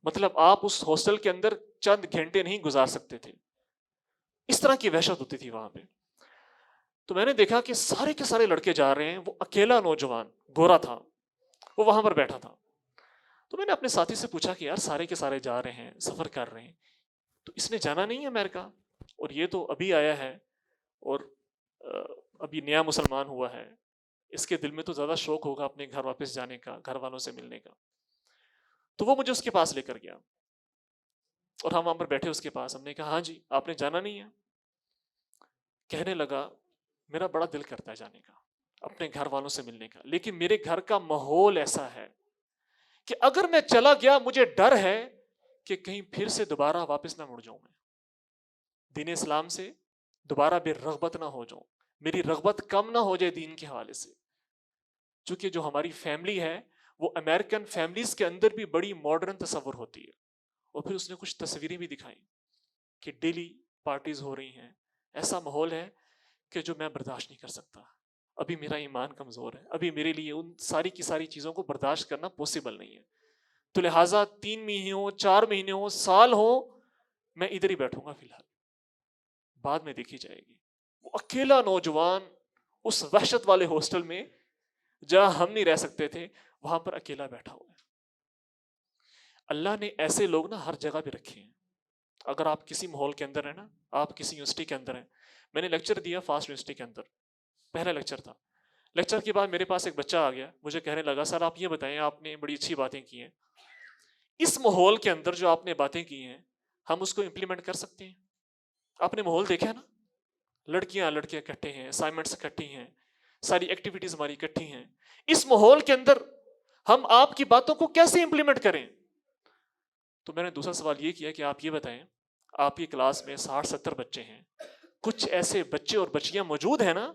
مطلب آپ اس ہاسٹل کے اندر چند گھنٹے نہیں گزار سکتے تھے, اس طرح کی وحشت ہوتی تھی وہاں پہ. تو میں نے دیکھا کہ سارے کے سارے لڑکے جا رہے ہیں, وہ اکیلا نوجوان گورا تھا, وہ وہاں پر بیٹھا تھا. تو میں نے اپنے ساتھی سے پوچھا کہ یار سارے کے سارے جا رہے ہیں, سفر کر رہے ہیں, تو اس نے جانا نہیں ہے امریکہ, اور یہ تو ابھی آیا ہے اور ابھی نیا مسلمان ہوا ہے, اس کے دل میں تو زیادہ شوق ہوگا اپنے گھر واپس جانے کا, گھر والوں سے ملنے کا. تو وہ مجھے اس کے پاس لے کر گیا, اور ہم وہاں پر بیٹھے اس کے پاس. ہم نے کہا ہاں جی آپ نے جانا نہیں ہے؟ کہنے لگا میرا بڑا دل کرتا ہے جانے کا, اپنے گھر والوں سے ملنے کا, لیکن میرے گھر کا ماحول ایسا ہے کہ اگر میں چلا گیا مجھے ڈر ہے کہ کہیں پھر سے دوبارہ واپس نہ مڑ جاؤں, میں دین اسلام سے دوبارہ بے رغبت نہ ہو جاؤں, میری رغبت کم نہ ہو جائے دین کے حوالے سے. چونکہ جو ہماری فیملی ہے وہ امریکن فیملیز کے اندر بھی بڑی ماڈرن تصور ہوتی ہے. اور پھر اس نے کچھ تصویریں بھی دکھائیں کہ ڈیلی پارٹیز ہو رہی ہیں, ایسا ماحول ہے کہ جو میں برداشت نہیں کر سکتا. ابھی میرا ایمان کمزور ہے, ابھی میرے لیے ان ساری کی ساری چیزوں کو برداشت کرنا پاسبل نہیں ہے. تو لہٰذا 3 مہینے ہو, 4 مہینے ہو, سال ہو, میں ادھر ہی بیٹھوں گا فی الحال, بعد میں دیکھی جائے گی. وہ اکیلا نوجوان اس وحشت والے ہاسٹل میں جہاں ہم نہیں رہ سکتے تھے, وہاں پر اکیلا بیٹھا ہوا ہے. اللہ نے ایسے لوگ نا ہر جگہ پہ رکھے ہیں. اگر آپ کسی ماحول کے اندر ہیں نا, آپ کسی یونیورسٹی کے اندر ہیں, میں نے لیکچر دیا فاسٹ یونیورسٹی کے اندر, پہلا لیکچر تھا. لیکچر کے بعد میرے پاس ایک بچہ آ گیا, مجھے کہنے لگا سر آپ یہ بتائیں, آپ نے بڑی اچھی باتیں کی ہیں, اس ماحول کے اندر جو آپ نے باتیں کی ہیں ہم اس کو امپلیمنٹ کر سکتے ہیں؟ آپ نے ماحول دیکھا نا, لڑکیاں لڑکے اکٹھے ہیں, اسائنمنٹس اکٹھی ہیں, ساری ایکٹیویٹیز ہماری اکٹھی ہیں, اس ماحول کے اندر ہم آپ کی باتوں کو کیسے امپلیمنٹ کریں؟ تو میں نے دوسرا سوال یہ کیا کہ آپ یہ بتائیں, آپ کی کلاس میں 60-70 بچے ہیں, کچھ ایسے بچے اور بچیاں موجود ہیں نا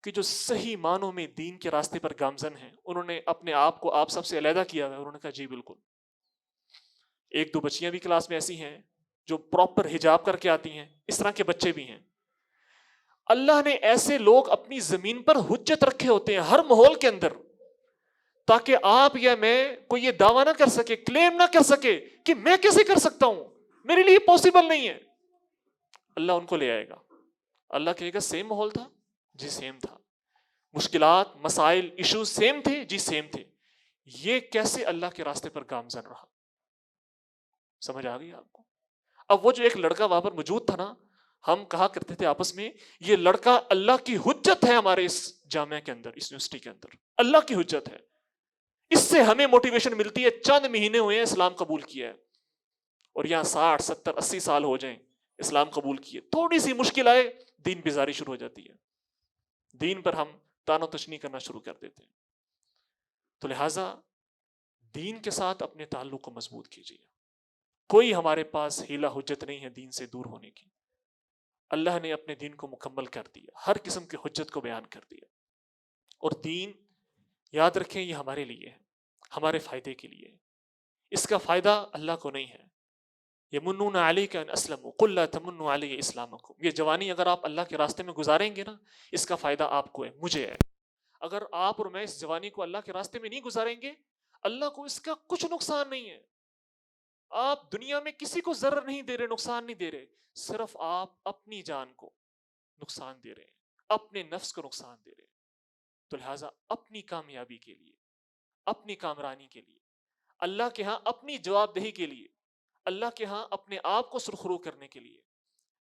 کہ جو صحیح معنوں میں دین کے راستے پر گامزن ہیں, انہوں نے اپنے آپ کو آپ سب سے علیحدہ کیا ہے؟ انہوں نے کہا جی بالکل. 1-2 بچیاں بھی کلاس میں ایسی ہیں جو پراپر حجاب کر کے آتی ہیں, اس طرح کے بچے بھی ہیں. اللہ نے ایسے لوگ اپنی زمین پر حجت رکھے ہوتے ہیں ہر ماحول کے اندر, تاکہ آپ یا میں کوئی یہ دعویٰ نہ کر سکے, کلیم نہ کر سکے کہ میں کیسے کر سکتا ہوں, میرے لیے پاسبل نہیں ہے. اللہ ان کو لے آئے گا, اللہ کہے گا سیم ماحول تھا, جی سیم تھا. مشکلات, مسائل, ایشوز سیم تھے, جی سیم تھے. یہ کیسے اللہ کے راستے پر گامزن رہا؟ سمجھ آ گئی آپ کو؟ اب وہ جو ایک لڑکا وہاں پر موجود تھا نا, ہم کہا کرتے تھے آپس میں یہ لڑکا اللہ کی حجت ہے ہمارے اس جامعہ کے اندر, اس یونیورسٹی کے اندر اللہ کی حجت ہے, اس سے ہمیں موٹیویشن ملتی ہے. چند مہینے ہوئے ہیں اسلام قبول کیا ہے, اور یہاں 60-70-80 سال ہو جائیں اسلام قبول کیے، تھوڑی سی مشکل آئے دین بیزاری شروع ہو جاتی ہے، دین پر ہم تان و تشنی کرنا شروع کر دیتے ہیں۔ تو لہٰذا دین کے ساتھ اپنے تعلق کو مضبوط کیجیے۔ کوئی ہمارے پاس حیلہ حجت نہیں ہے دین سے دور ہونے کی۔ اللہ نے اپنے دین کو مکمل کر دیا، ہر قسم کی حجت کو بیان کر دیا، اور دین یاد رکھیں یہ ہمارے لیے ہے، ہمارے فائدے کے لیے ہے۔ اس کا فائدہ اللہ کو نہیں ہے۔ یمنون علیک ان اسلموا قل لا تمنوا علی اسلامکم، یہ جوانی اگر آپ اللہ کے راستے میں گزاریں گے نا، اس کا فائدہ آپ کو ہے، مجھے ہے۔ اگر آپ اور میں اس جوانی کو اللہ کے راستے میں نہیں گزاریں گے، اللہ کو اس کا کچھ نقصان نہیں ہے۔ آپ دنیا میں کسی کو ضرر نہیں دے رہے، نقصان نہیں دے رہے، صرف آپ اپنی جان کو نقصان دے رہے ہیں، اپنے نفس کو نقصان دے رہے ہیں۔ تو لہٰذا اپنی کامیابی کے لیے، اپنی کامرانی کے لیے، اللہ کے ہاں اپنی جواب دہی کے لیے، اللہ کے ہاں اپنے آپ کو سرخرو کرنے کے لیے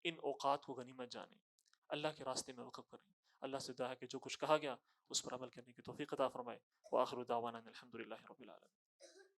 ان اوقات کو غنیمت جانیں، اللہ کے راستے میں وقف کریں۔ اللہ سے دعا ہے کہ جو کچھ کہا گیا اس پر عمل کرنے کی توفیق عطا فرمائے۔ وآخر دعوانا الحمدللہ رب العالمین۔